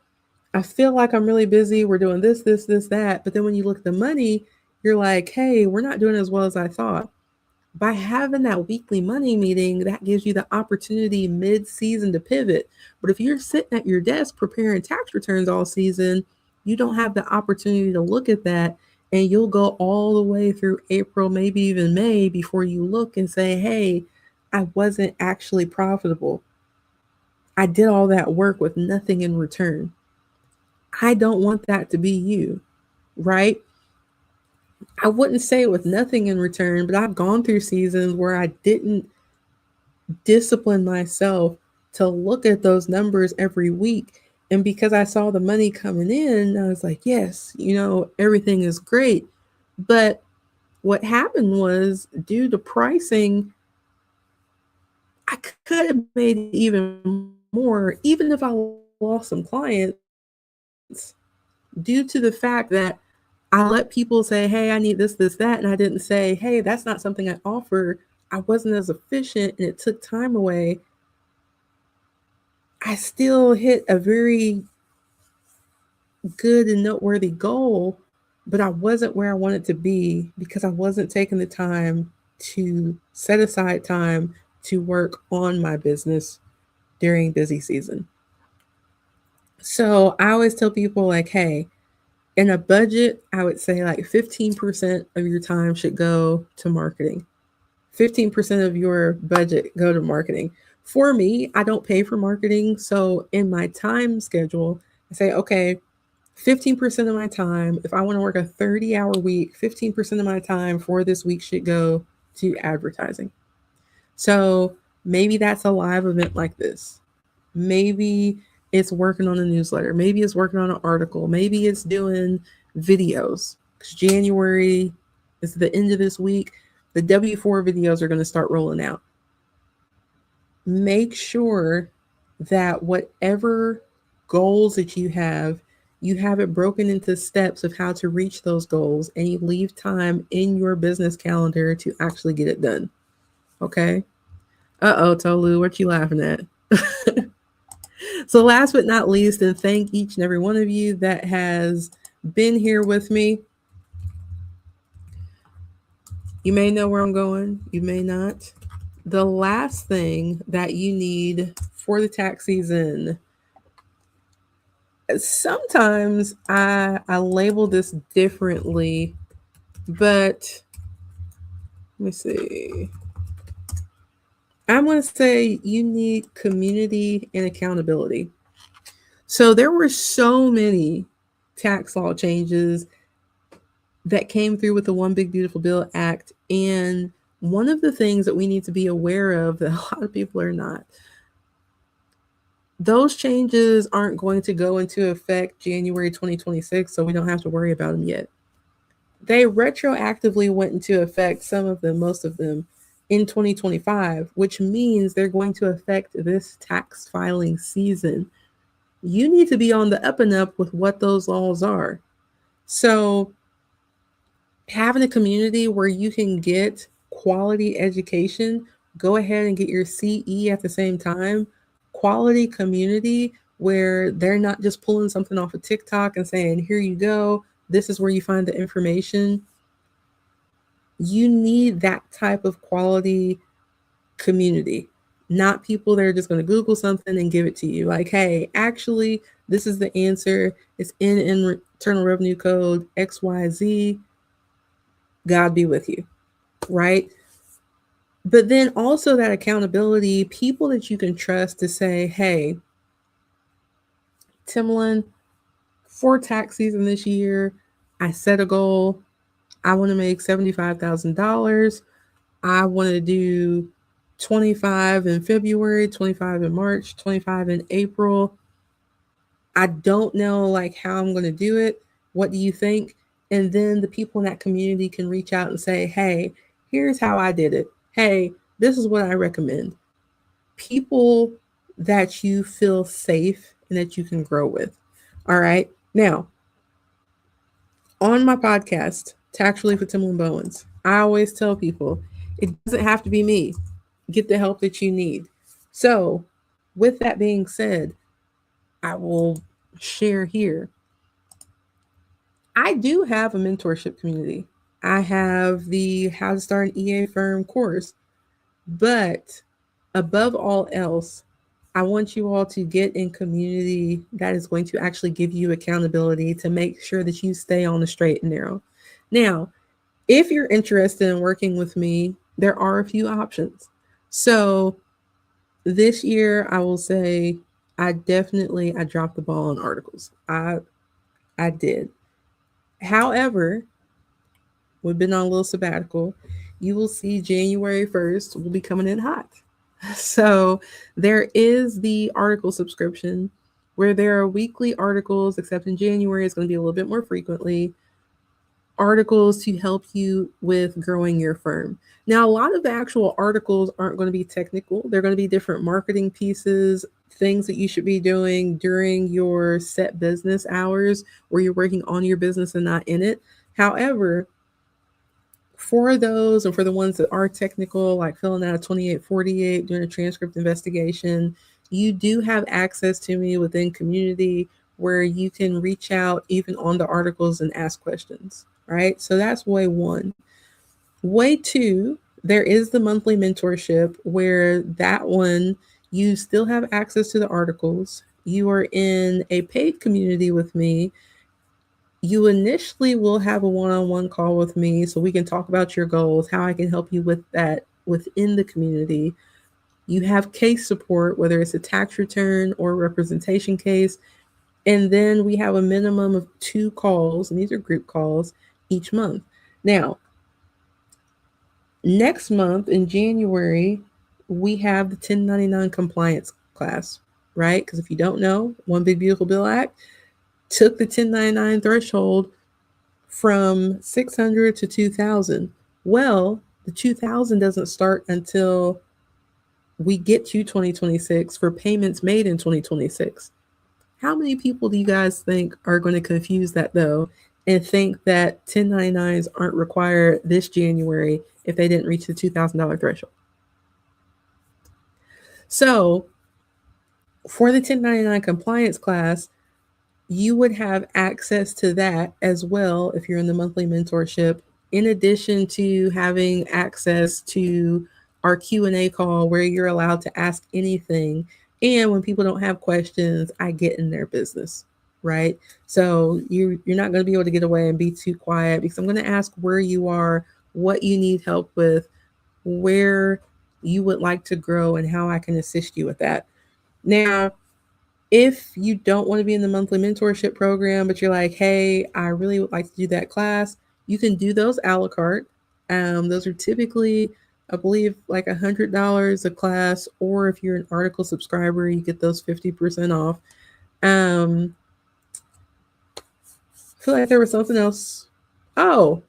I feel like I'm really busy. We're doing this, that. But then when you look at the money, you're like, hey, we're not doing as well as I thought. By having that weekly money meeting, that gives you the opportunity mid-season to pivot. But if you're sitting at your desk preparing tax returns all season, you don't have the opportunity to look at that. And you'll go all the way through April, maybe even May, before you look and say, hey, I wasn't actually profitable. I did all that work with nothing in return. I don't want that to be you, right? I wouldn't say with nothing in return, but I've gone through seasons where I didn't discipline myself to look at those numbers every week. And because I saw the money coming in, I was like, yes, everything is great. But what happened was due to pricing, I could have made even more, even if I lost some clients due to the fact that I let people say, hey, I need this, this, that. And I didn't say, hey, that's not something I offer. I wasn't as efficient and it took time away. I still hit a very good and noteworthy goal, but I wasn't where I wanted to be because I wasn't taking the time to set aside time to work on my business during busy season. So I always tell people, like, hey, in a budget, I would say like 15% of your time should go to marketing. 15% of your budget go to marketing. For me, I don't pay for marketing. So in my time schedule, I say, okay, 15% of my time, if I want to work a 30-hour week, 15% of my time for this week should go to advertising. So maybe that's a live event like this. Maybe it's working on a newsletter. Maybe it's working on an article. Maybe it's doing videos. Because January is the end of this week. The W4 videos are going to start rolling out. Make sure that whatever goals that you have it broken into steps of how to reach those goals, and you leave time in your business calendar to actually get it done. Okay? Uh-oh, Tolu, what you laughing at? So last but not least, and thank each and every one of you that has been here with me. You may know where I'm going, you may not. The last thing that you need for the tax season, sometimes I label this differently, but let me see. I'm going to say you need community and accountability. So there were so many tax law changes that came through with the One Big Beautiful Bill Act. And one of the things that we need to be aware of that a lot of people are not, those changes aren't going to go into effect January 2026, so we don't have to worry about them yet. They retroactively went into effect, some of them, most of them, in 2025, which means they're going to affect this tax filing season. You need to be on the up and up with what those laws are. So having a community where you can get quality education, go ahead and get your CE at the same time. Quality community where they're not just pulling something off of TikTok and saying, here you go, this is where you find the information. You need that type of quality community, not people that are just going to Google something and give it to you. Like, hey, actually, this is the answer. It's in Internal Revenue Code XYZ. God be with you, right? But then also that accountability, people that you can trust to say, hey, Timalyn, for tax season this year, I set a goal. I want to make $75,000. I want to do 25 in February, 25 in March, 25 in April. I don't know like how I'm going to do it. What do you think? And then the people in that community can reach out and say, hey, here's how I did it. Hey, this is what I recommend. People that you feel safe and that you can grow with. All right. Now, on my podcast, Tax Relief with Timalyn Bowens, I always tell people it doesn't have to be me. Get the help that you need. So, with that being said, I will share here. I do have a mentorship community. I have the How to Start an EA Firm course. But above all else, I want you all to get in community that is going to actually give you accountability to make sure that you stay on the straight and narrow. Now, if you're interested in working with me, there are a few options. So this year, I will say I dropped the ball on articles. I did. However, we've been on a little sabbatical. You will see January 1st will be coming in hot. So there is the article subscription where there are weekly articles, except in January, it's going to be a little bit more frequently. Articles to help you with growing your firm. Now, a lot of the actual articles aren't going to be technical. They're going to be different marketing pieces, things that you should be doing during your set business hours where you're working on your business and not in it. However, for those and for the ones that are technical, like filling out a 2848, doing a transcript investigation, you do have access to me within community where you can reach out even on the articles and ask questions, right? So that's way one. Way two, there is the monthly mentorship where that one, you still have access to the articles. You are in a paid community with me. You initially will have a one-on-one call with me so we can talk about your goals, how I can help you with that within the community. You have case support, whether it's a tax return or representation case. And then we have a minimum of 2 calls, and these are group calls, each month. Now, next month in January, we have the 1099 compliance class, right? Because if you don't know, One Big Beautiful Bill Act took the 1099 threshold from 600 to 2000. Well, the 2000 doesn't start until we get to 2026 for payments made in 2026. How many people do you guys think are going to confuse that though and think that 1099s aren't required this January if they didn't reach the $2,000 threshold? So for the 1099 compliance class, you would have access to that as well if you're in the monthly mentorship, in addition to having access to our Q&A call where you're allowed to ask anything. And when people don't have questions, I get in their business, right? So you're not going to be able to get away and be too quiet because I'm going to ask where you are, what you need help with, where you would like to grow, and how I can assist you with that. Now, if you don't want to be in the monthly mentorship program, but you're like, hey, I really would like to do that class, you can do those a la carte. Those are typically, I believe, like $100 a class, or if you're an article subscriber, you get those 50% off. I feel like there was something else. Oh,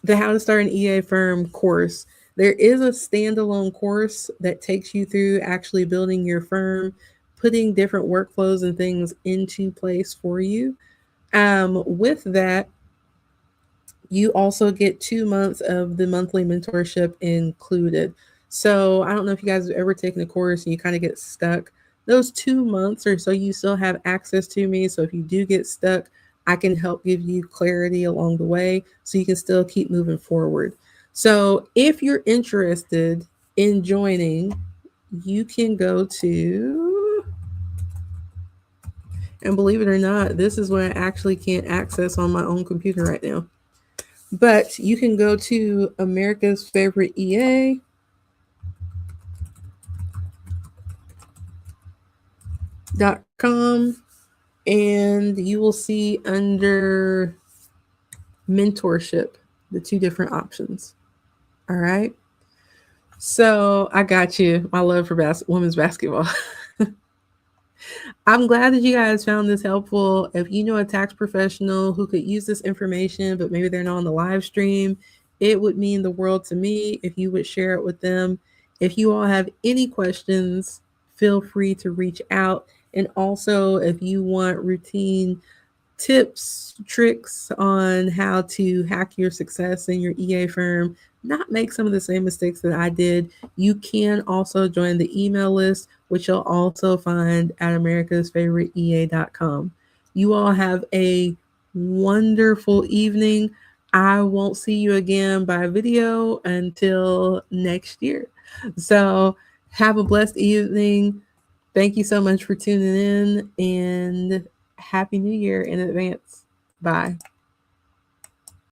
the How to Start an EA Firm course. There is a standalone course that takes you through actually building your firm, putting different workflows and things into place for you. With that, you also get 2 months of the monthly mentorship included. So I don't know if you guys have ever taken a course and you kind of get stuck. Those 2 months or so, you still have access to me. So if you do get stuck, I can help give you clarity along the way so you can still keep moving forward. So if you're interested in joining, you can go to, and believe it or not, this is what I actually can't access on my own computer right now. But you can go to America's Favorite EA.com and you will see under mentorship the 2 different options. All right. So I got you. My love for women's basketball. I'm glad that you guys found this helpful. If you know a tax professional who could use this information, but maybe they're not on the live stream, it would mean the world to me if you would share it with them. If you all have any questions, feel free to reach out. And also, if you want routine tips, tricks on how to hack your success in your EA firm, not make some of the same mistakes that I did, you can also join the email list, which you'll also find at americasfavoriteea.com. You all have a wonderful evening. I won't see you again by video until next year. So have a blessed evening. Thank you so much for tuning in, and Happy New Year in advance. Bye.